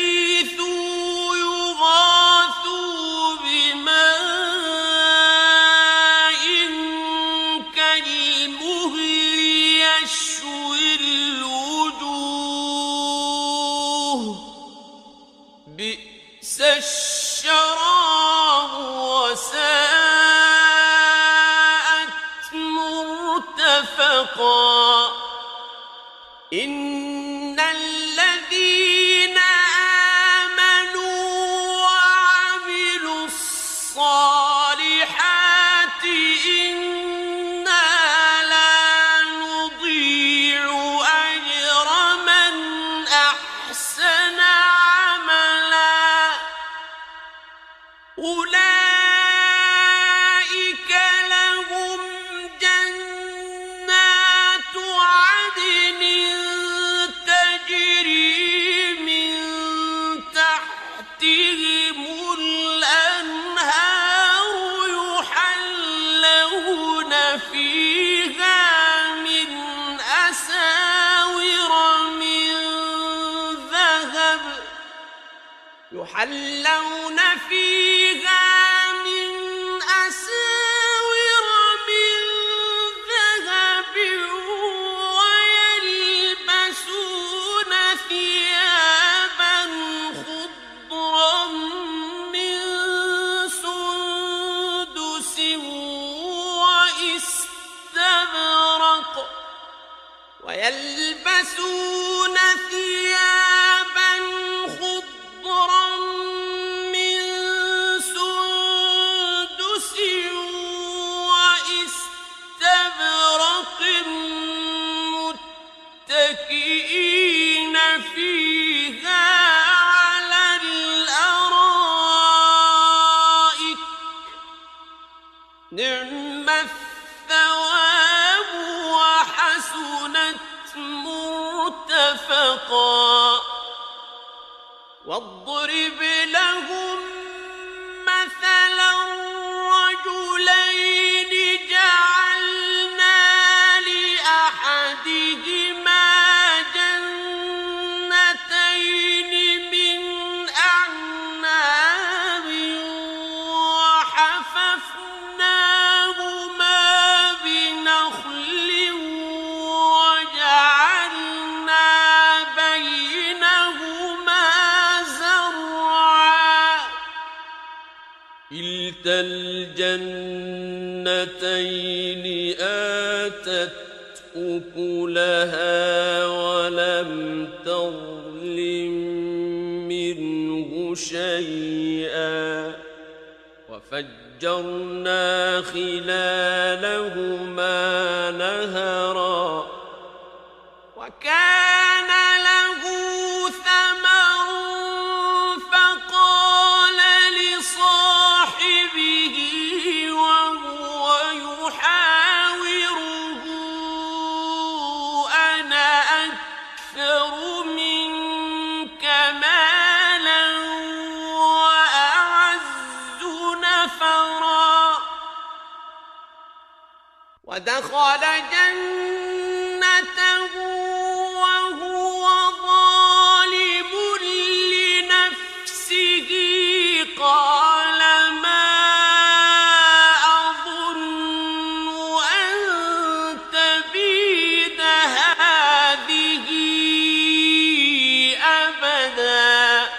S1: يستغيثوا يغاثوا بماء كالمهل يشوي الوجوه بئس الشراب وساءت مرتفقا
S2: مرتفقا إن الذين آمنوا وعملوا الصالحات إنا لا نضيع أجر من أحسن عملا أولئك لهم جنات عدن تجري من تحتهم الأنهار يحلون فيها من أساور من ذهب ويلبسون ثيابا خضرا من سندس واستبرق متكئين فيها على الأرائك نعم الثواب وحسنت مرتفقا واضرب لهم مثلا رجلين جعلنا لأحدهما جنتين من أعناب وحففناهما بنخل وجعلنا بينهما زرعا كلتا الجنتين آتت أكلها ولم تظلم منه شيئا وفجرنا خلالهما نهرا وكان له ثمر فقال لصاحبه وهو يحاوره أنا أكثر منك مالا وأعز نفرا ودخل جنته وهو ظالم لنفسه قال ما أظن أن تبيد هذه أبدا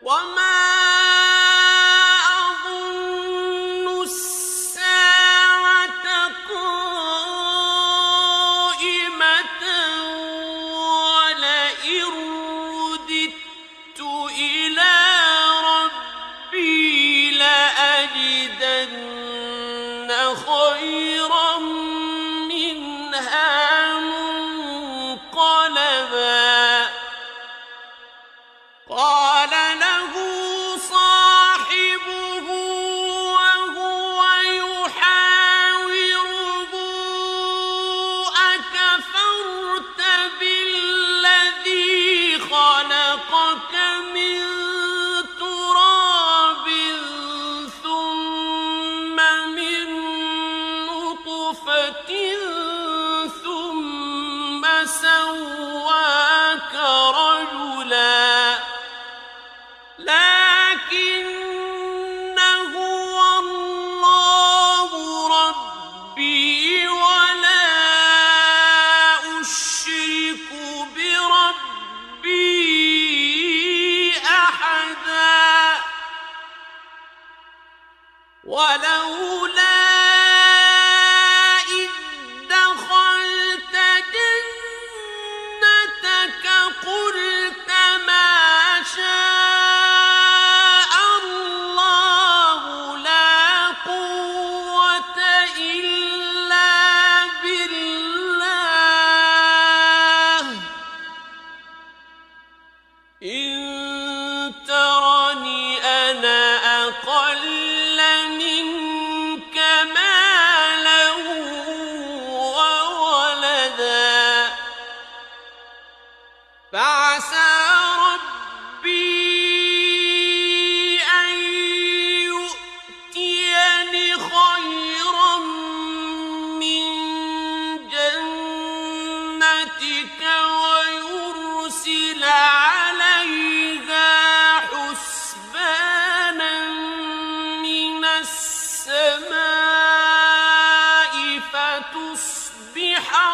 S2: وما أظن الساعة قائمة ولئن رددت إلى ربي لأجدن خيرا منها منقلبا قال له صاحبه وهو يحاوره أكفرت بالذي خلقك من تراب ثم من نطفة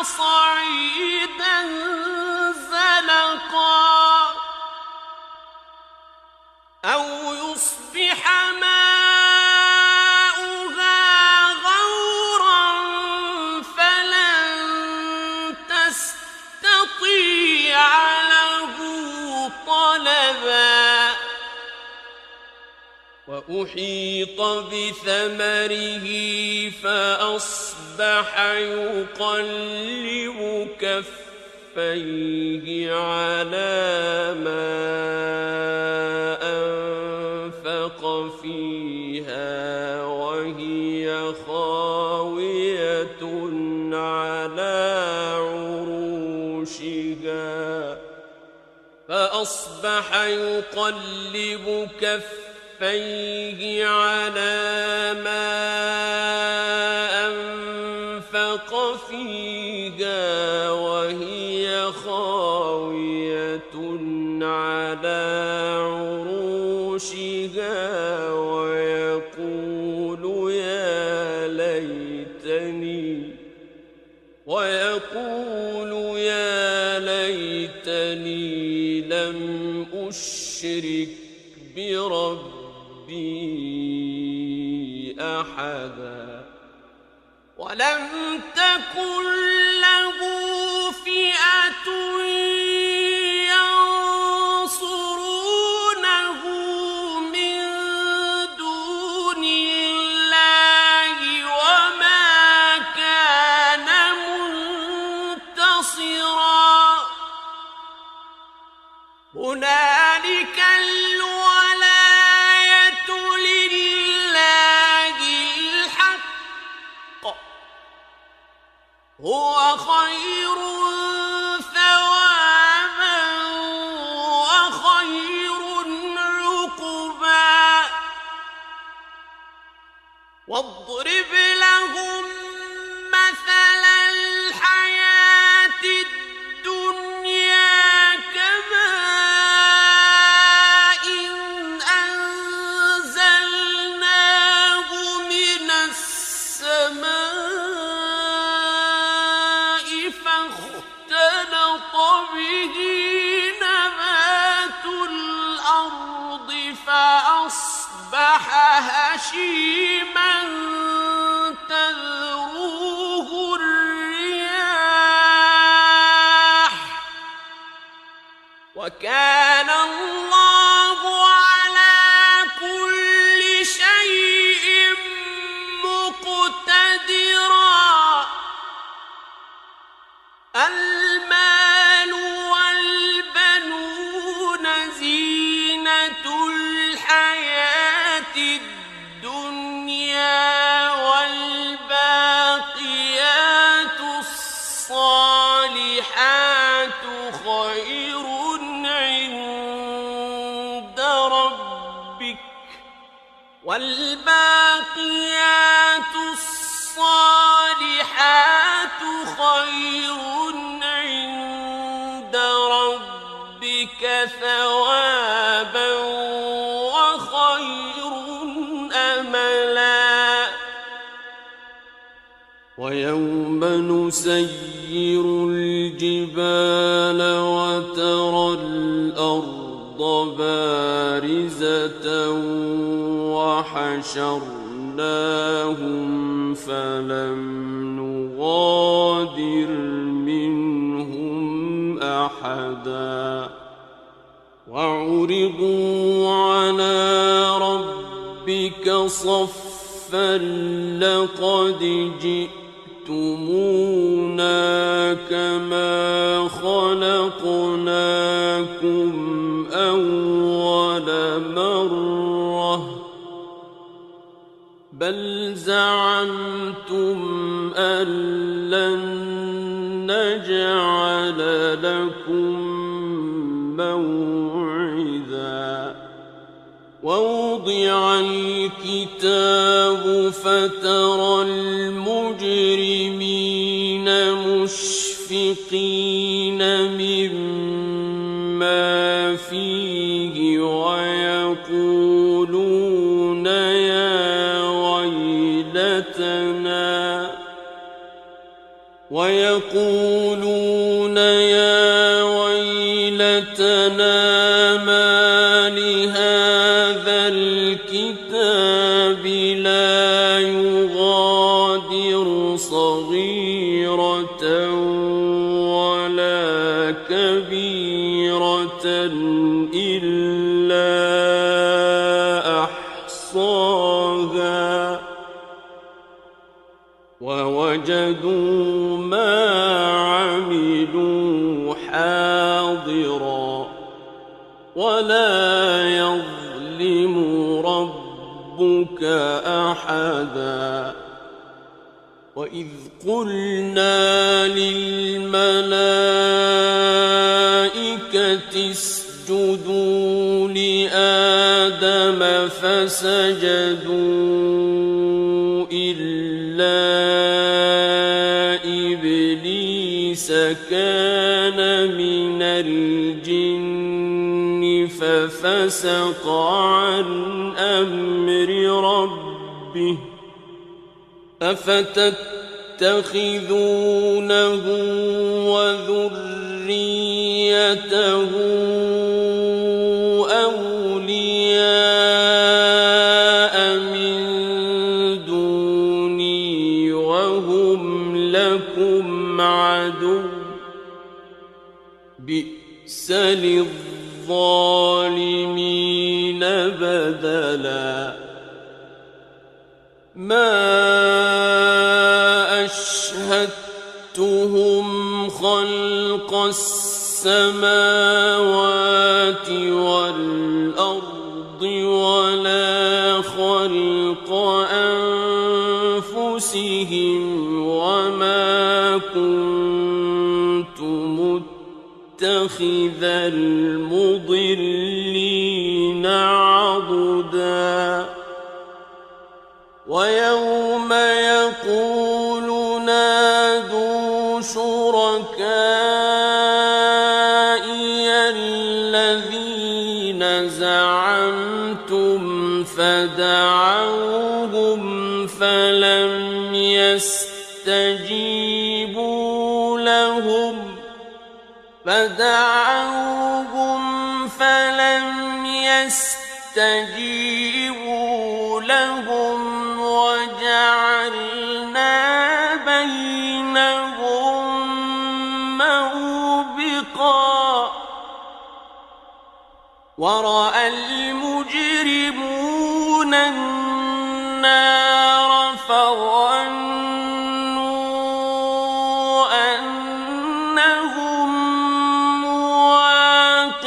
S2: صعيدا زلقا أو يصبح ماؤها غورا فلن تستطيع له طلبا وأحيط بثمره فأصبح يقلب كفيه على ما أنفق فيها وهي خاوية على عروشها فأصبح يقلب كفيه على ما أنفق فيها وهي خاوية على عروشها ويقول يا ليتني لم أشرك بربي أحدا ولم تكن له فئة ينصرونه من دون الله وما كان منتصرا هنالك الولاية لله الحق هو خير ثوابا وخير عقبا واضرب لهم مثل الحياة الدنيا كماء أنزلناه من السماء فاختلط به نبات الأرض فأصبح هشيما تذروه الرياح وكان الله على كل شيء مقتدرا المال والبنون زينة الحياة الدنيا والباقيات الصالحات خير عند ربك والباقيات الصالحات خير عند ربك ثوابا وخير أملا ويوم نسير الجبال وترى الأرض بارزة وحشرناهم فلم نغادر منهم أحدا وعرضوا على ربك صفا لقد جئتمونا كما خلقناكم أول مرة بل زعمتم أن لن نجعل لكم موعدا ووضع الكتاب فترى المجرمين مشفقين مما فيه ويقولون يا ويقولون يا ويلتنا ما لهذا الكتاب لا يغادر صغيرة ولا كبيرة إلا أحصاها ووجدوا ما عملوا حاضرا ولا يظلم ربك أحدا وإذ قلنا للملائكة اسجدوا لآدم فسجدوا إلا إبليس كان من الجن ففسق عن أمر ربه أفتتخذونه وذريته أولياء من دوني وهم لكم عدو بئس للظالمين بدلا ما أشهدتهم خلق السماوات والأرض ولا خلق أنفسهم وما كنت متخذ المضلين عضدا ويوم يقول نادوا شركائي الذين زعمتم فدعوهم فلم يستجيبوا لهم وجعلنا بينهم موبقا ورأى المجرمون النار فظنوا أنهم مواقعوها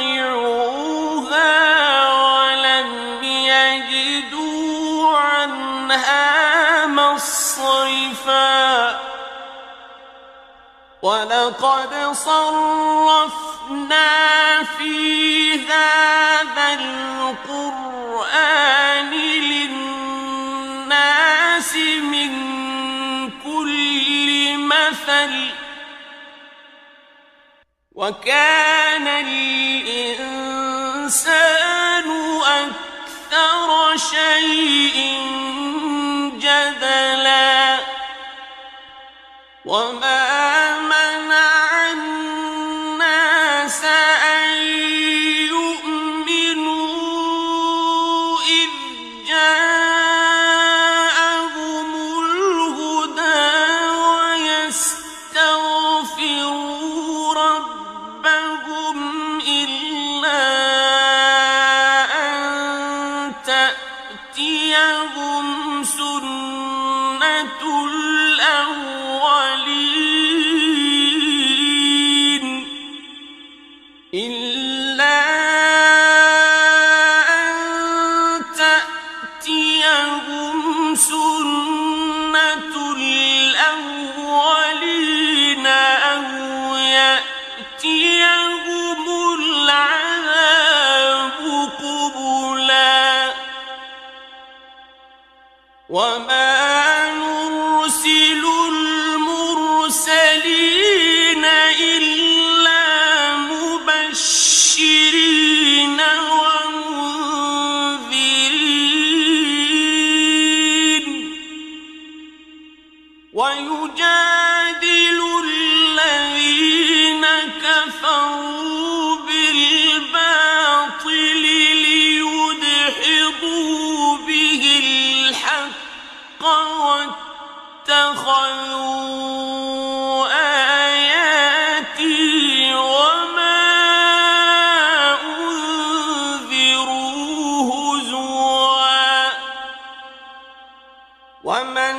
S2: ولم يجدوا عنها مصرفا ولقد صرفنا في هذا القرآن للناس من كل مثل وكان الإنسان أكثر شيء جدلا وما منع الناس أن يؤمنوا إذ جاءهم الهدى ويستغفروا ربهم إلا أن تأتيهم سنة الأولين إلا أن تأتيهم سنة الأولين أو يأتيهم العذاب قبلا وما نرسل ويجادل الذين كفروا بالباطل ليدحضوا به الحق واتخذوا آياتي وما أنذروا هزوا ومن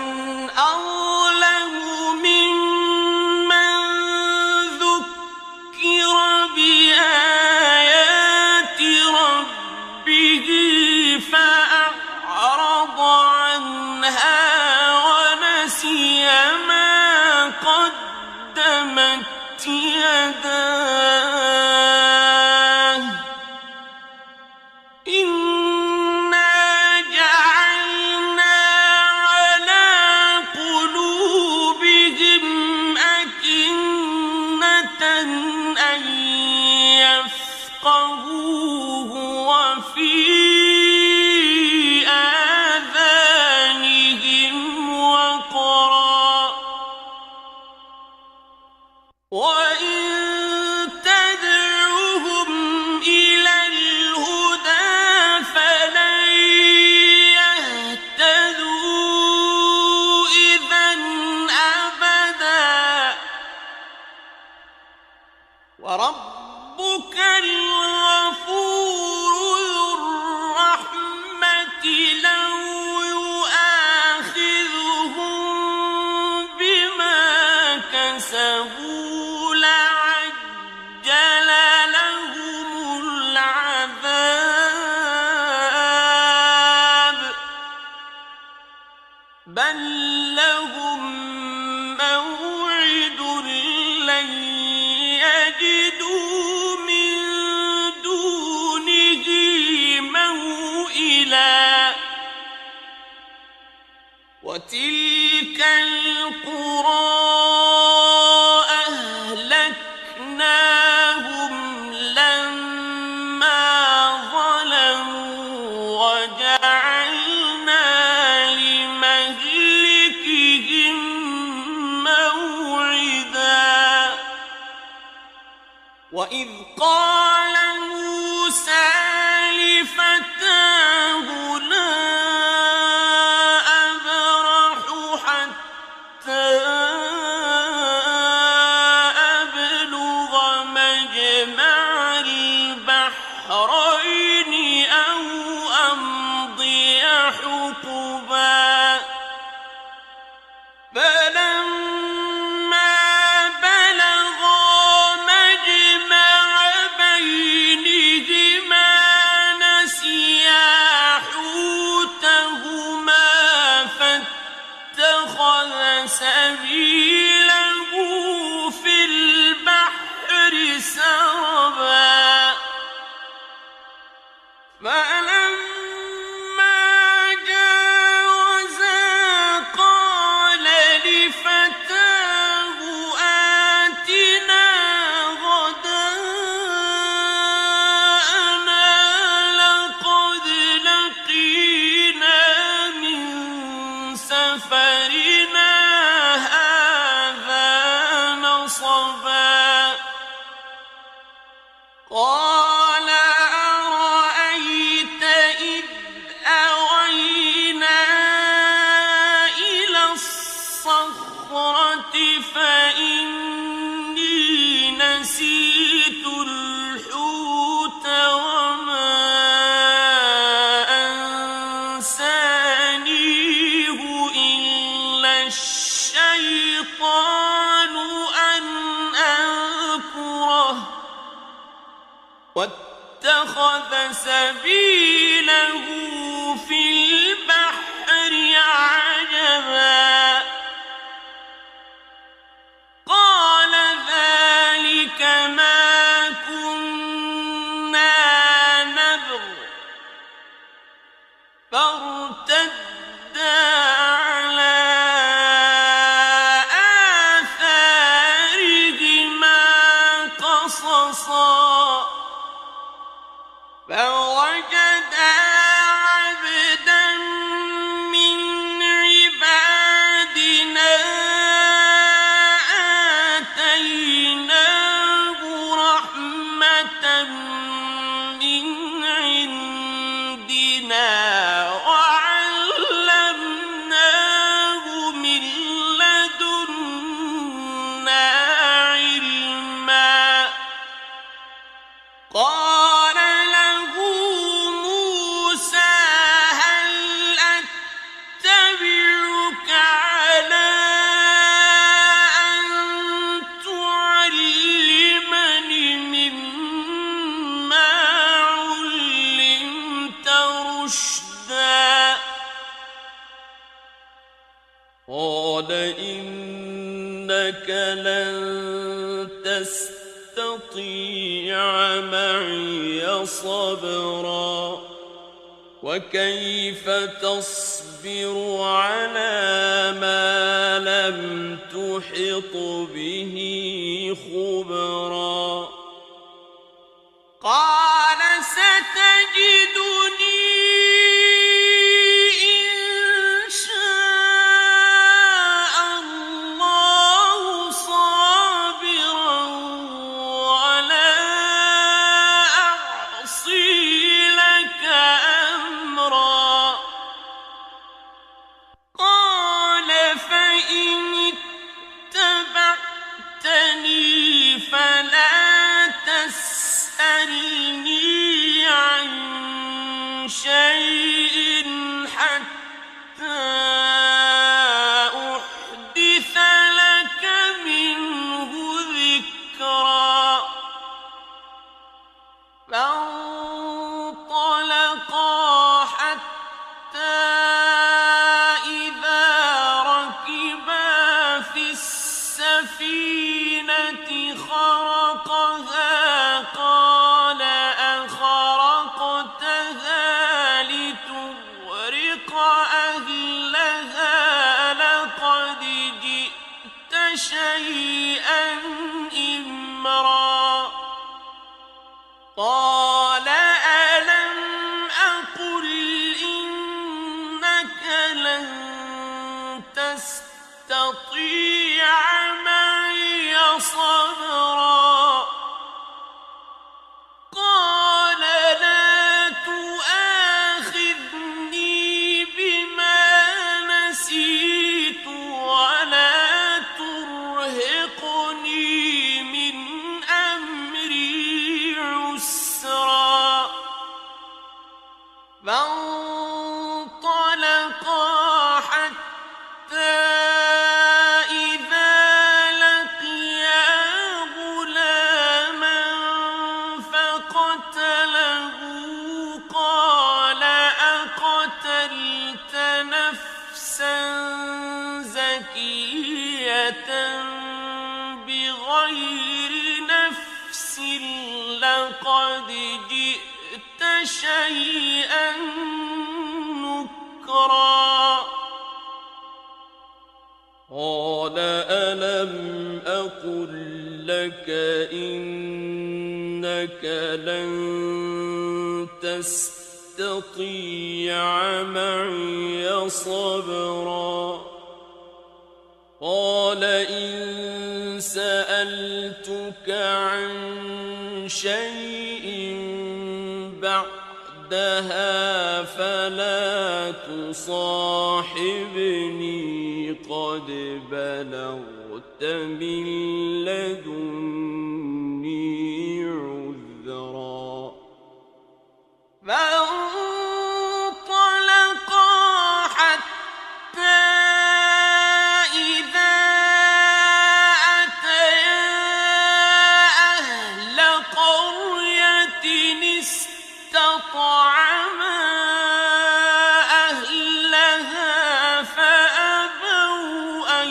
S2: أظلم ممن ذكر بآيات ربه فأعرض عنها ونسي ما قدمت يداه إنا جعلنا على قلوبهم أكنة أن يفقهوه وفي آذانهم وقرا وإن تدعوهم إلى الهدى فلن يهتدوا إذا أبدا وربك الغفور ذو الرحمة لو يؤاخذهم بما كسبوا لعجل لهم العذاب بل لهم موعد لن يجدوا من دونه موئلا وتلك القرى أهلكناهم لما ظلموا وجعلنا لمهلكهم موعدا وإذ قال موسى لفتاه لا أبرح حتى أبلغ مجمع البحرين أو أمضي حقبا فلما بلغا مجمع بينهما نسيا حوتهما فاتخذ سبيله في البحر سربا فلما جاوزا قال لفتاه آتنا غداءنا لقد لقينا من سفرنا هذا نصبا قال أرأيت إذ أوينا إلى الصخرة فإني نسيت الحوت وما أنسانيه إلا الشيطان أن أذكره واتخذ سبيله في البحر عجبا قال ذلك ما كنا نبغ فارتدا على آثارهما قصصا فوجدا قال إنك لن تستطيع معي صبرا وكيف تصبر على ما لم تحط به خبرا قال ستجدني شيء حتى أحدث لك منه ذكرا فانطلقا حتى إذا ركبا في السفينة خرقها قال أخرقتها لتغرق أهلها لقد جئت شيئا إمرا قال ألم أقل إنك لن تستطيع معي صبرا قال لا تؤاخذني بما نسيت ولا ترهقني من أمري عسرا فانطلقا حتى إذا لقيا غلاما فقتله قال أقتلت نفسا زكية بغير نفس لقد جئت شيئا نكرا قال ألم أقل لك إنك لن تستطيع معي صبرا قال إن سألتك عن شيء بعدها فلا تصاحبني قد بلغت من لدني عذرا فانطلقا حتى إذا أتيا أهل قرية استطعما أهلها فأبوا أن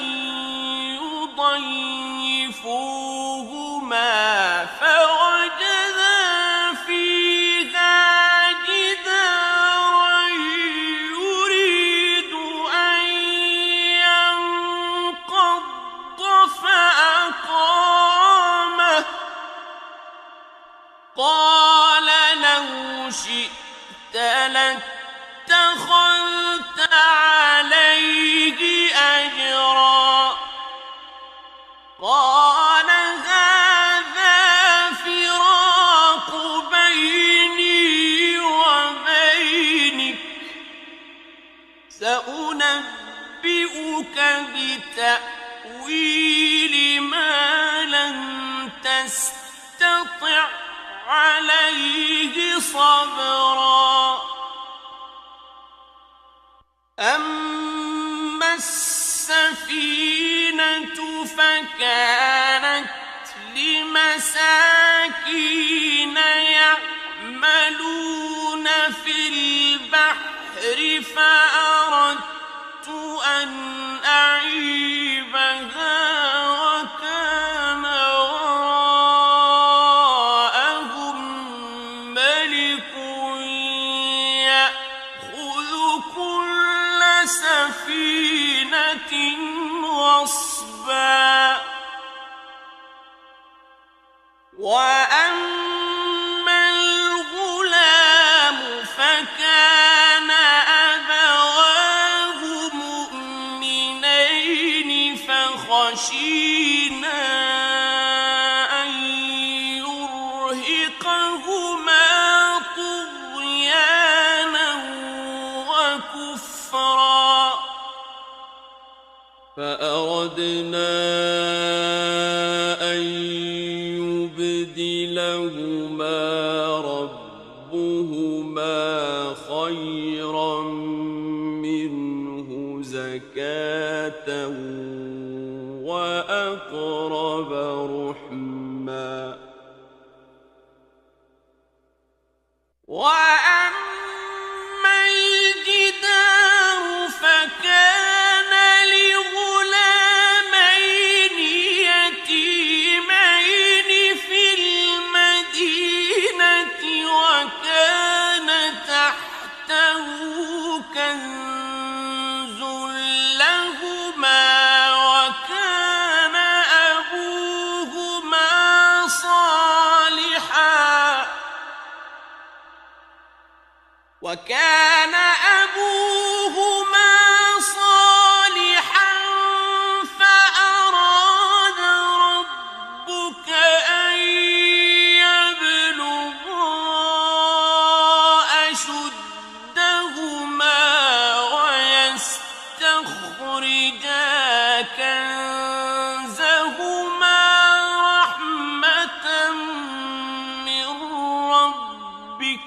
S2: يضيفوهما فوجدا فيها جدارا يريد أن ينقض فأقامه قال لو شئت لاتخذت عليه أجرا قال هذا فراق بيني وبينك سأنبئك بتأويل ما لم تستطع عليه صبرا أما السفينة فكانت لمساكين يعملون في البحر فأردت أن خشينا أن يرهقهما طغيانا وكفرا فأردنا أن يبدلهما ربهما خيرا منه زكاة وأقرب رحما وأما الجدار فكان لغلامين يتيمين في المدينة وكان تحته كنز لهما وكان أبوهما صالحا فأراد ربك أن يبلغا أشدهما ويستخرجا كنزهما رحمة من ربك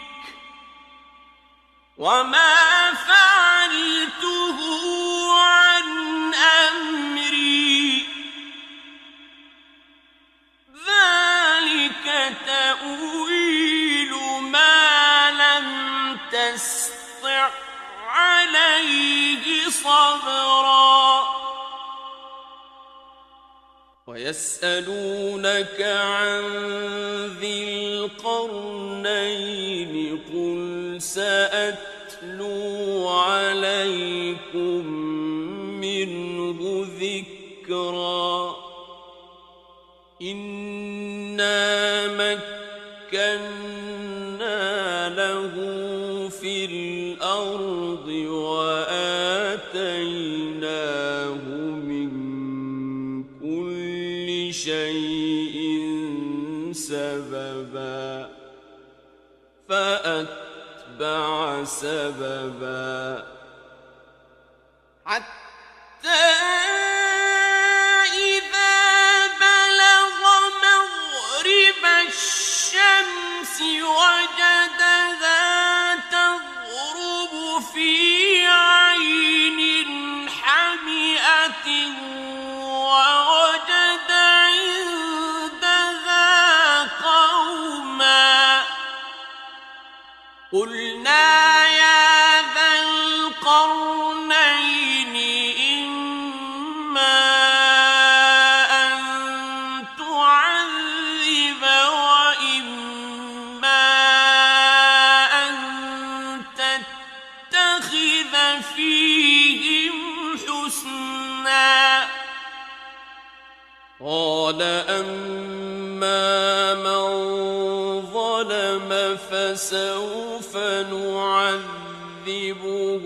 S2: وما فعلته عن أمري ذلك تأويل ما لم تسطع عليه صبرا ويسألونك عن ذي القرنين قل سأتلو عليكم منه ذكرا إنا مكنا له في الأرض وآتيناه من كل شيء سببا فأتبع سببا حتى إذا بلغ مغرب الشمس وجدها تغرب في عين حمئة ووجد عندها قوما قلنا يا ذا القرنين إما أن تعذب وإما أن تتخذ فيهم حسنا قال أما من ظلم فسوف نعذبه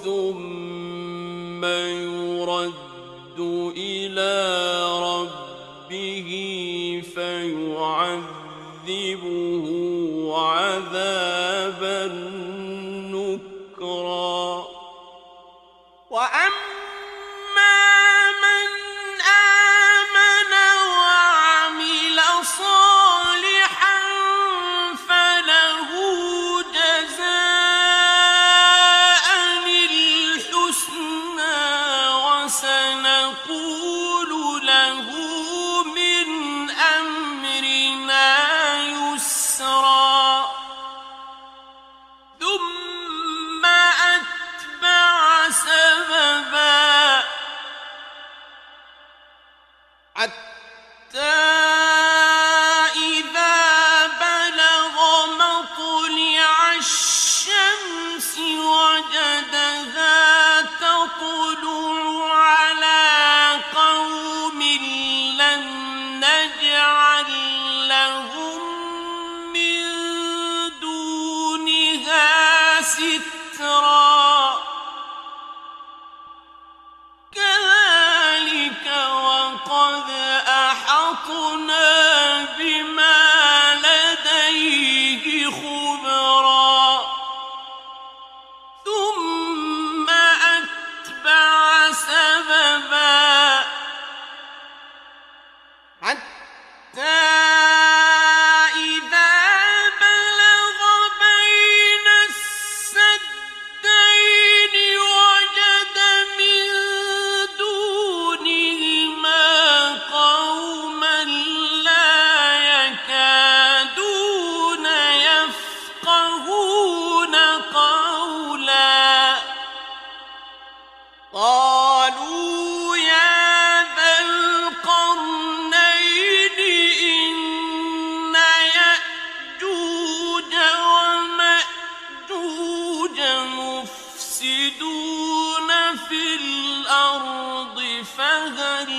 S2: ثم يرد إلى ربه فيعذبه عذابا نكرا وأما من آمن وعمل صالحا فله جزاء الحسنى وسنقول له من أمرنا يسرا ثم أتبع سببا حتى إذا بلغ مطلع الشمس وجدها تطلع على قوم لم نجعل لهم من دونها سترا كذلك أحطنا بما لديه خبرا ثم أتبع سببا حتى إذا بلغ بين السدين وجد من دونهما قوما لا يكادون يفقهون قولا قالوا يا ذا القرنين إن يأجوج ومأجوج مفسدون في الأرض فهل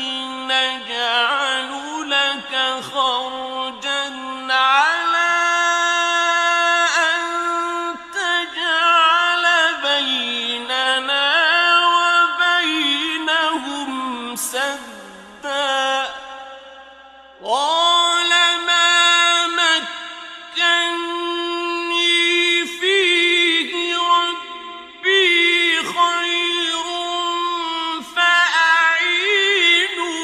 S2: نجعل لك خرجا على أن تجعل بيننا وبينهم سدا قال ما مكني فيه ربي خير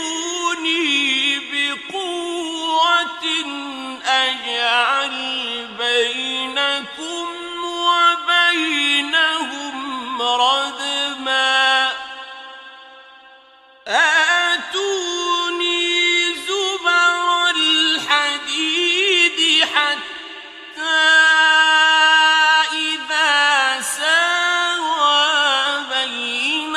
S2: فأعينوني بقوة أجعل بينكم وبينهم ردما آتوني زبر الحديد حتى إذا ساوى بين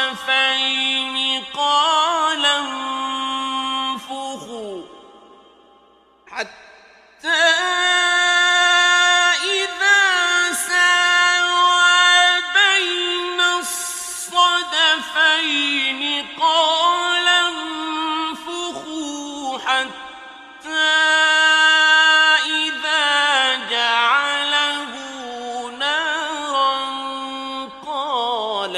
S2: الصدفين قال انفخوا حتى إذا ساوى بين الصدفين قال انفخوا حتى إذا جعله نارا قال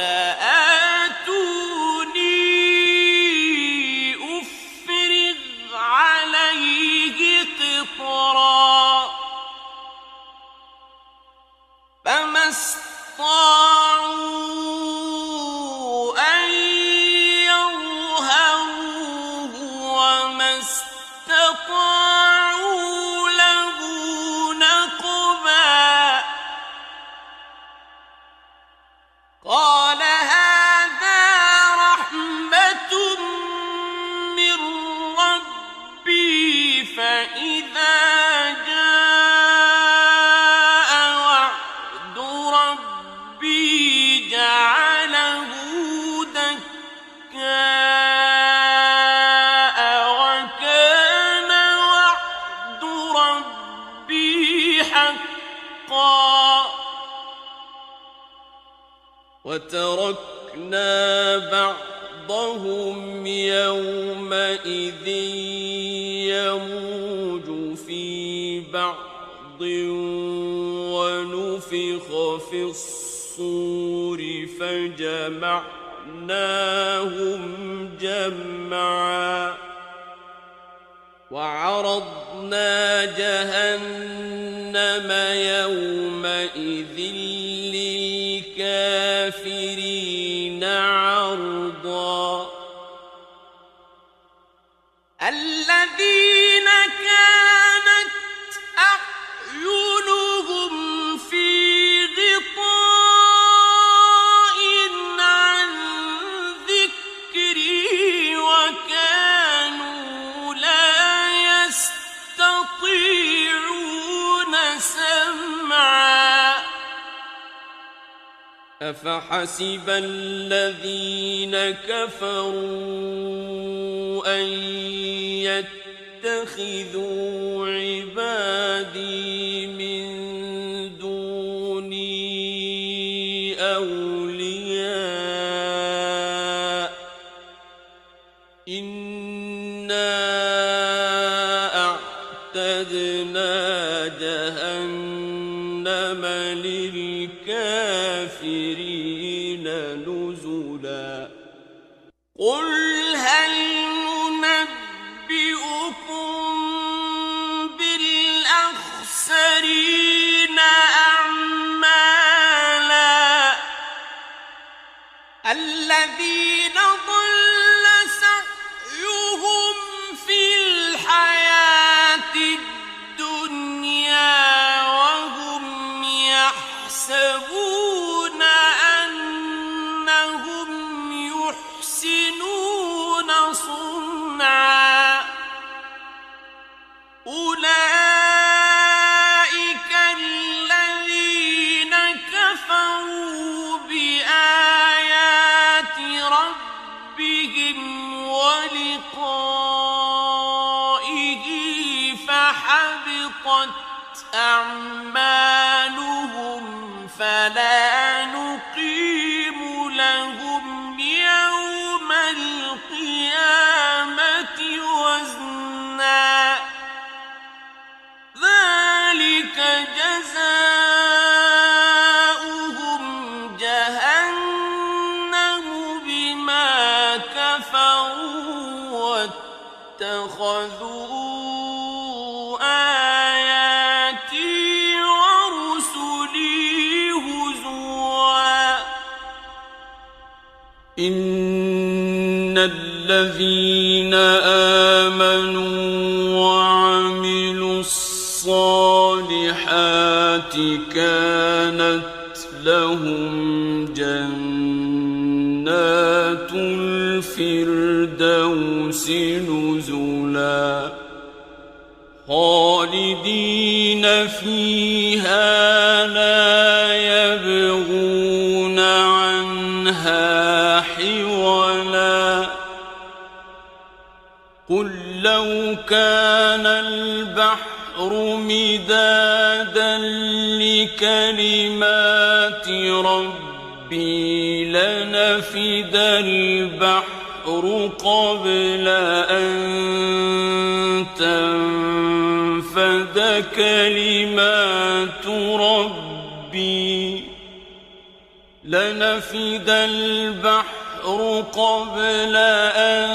S2: آتوني أفرغ عليه قطرا فما استطاعوا أن يظهروه وما استطاعوا له نقبا قال هذا رحمة من ربي فإذا جاء وعد ربي جعله دكاء وكان وعد ربي حقا وتركنا بعضهم يومئذ يموج في بعض ونفخ في الصور فجمعناهم جمعا وعرضنا جهنم يومئذ للكافرين عرضا الذين كانت أعينهم في غطاء عن ذكري وكانوا لا يستطيعون سمعا أفحسب الذين كفروا أن يتخذوا عبادي من دوني أولياء إنا أعتدنا جهنم للكافرين نزلا قل هل ننبئكم
S1: الذين ضل سعيهم في الحياة الدنيا وهم يحسبون أنهم يحسنون صنعا أولئك الذين كفروا بآيات ربهم ولقائه فحبطت أعمالهم فلا نقيم لهم يوم القيامة وزنا ذلك جزاؤهم جهنم بما كفروا واتخذوا آياتي ورسلي هزوا
S2: إن الذين آمنوا وعملوا الصالحات كانت لهم جنات الفردوس نزلا خالدين فيها لا يبغون عنها حولا قل لو كان البحر مدادا لكلمات ربي لنفد البحر قبل أن تنفد كلمات ربي لنفد البحر قبل أن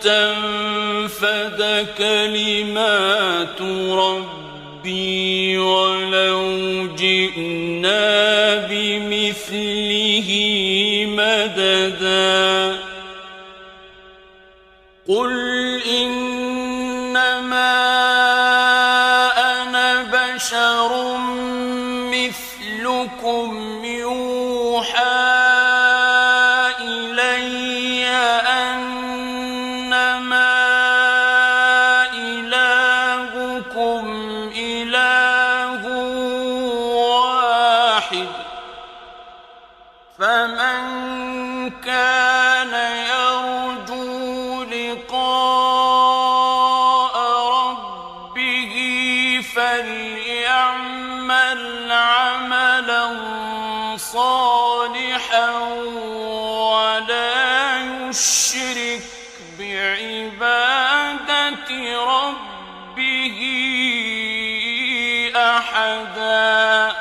S2: تنفد كلمات ربي ولو جئنا بمثله مددا قل إنما أنا بشر مثلكم يوحى إلي أنما إلهكم إله واحد فمن كان يرجو لقاء ربه فليعمل عملا صالحا ولا يشرك بعبادة ربه أحدا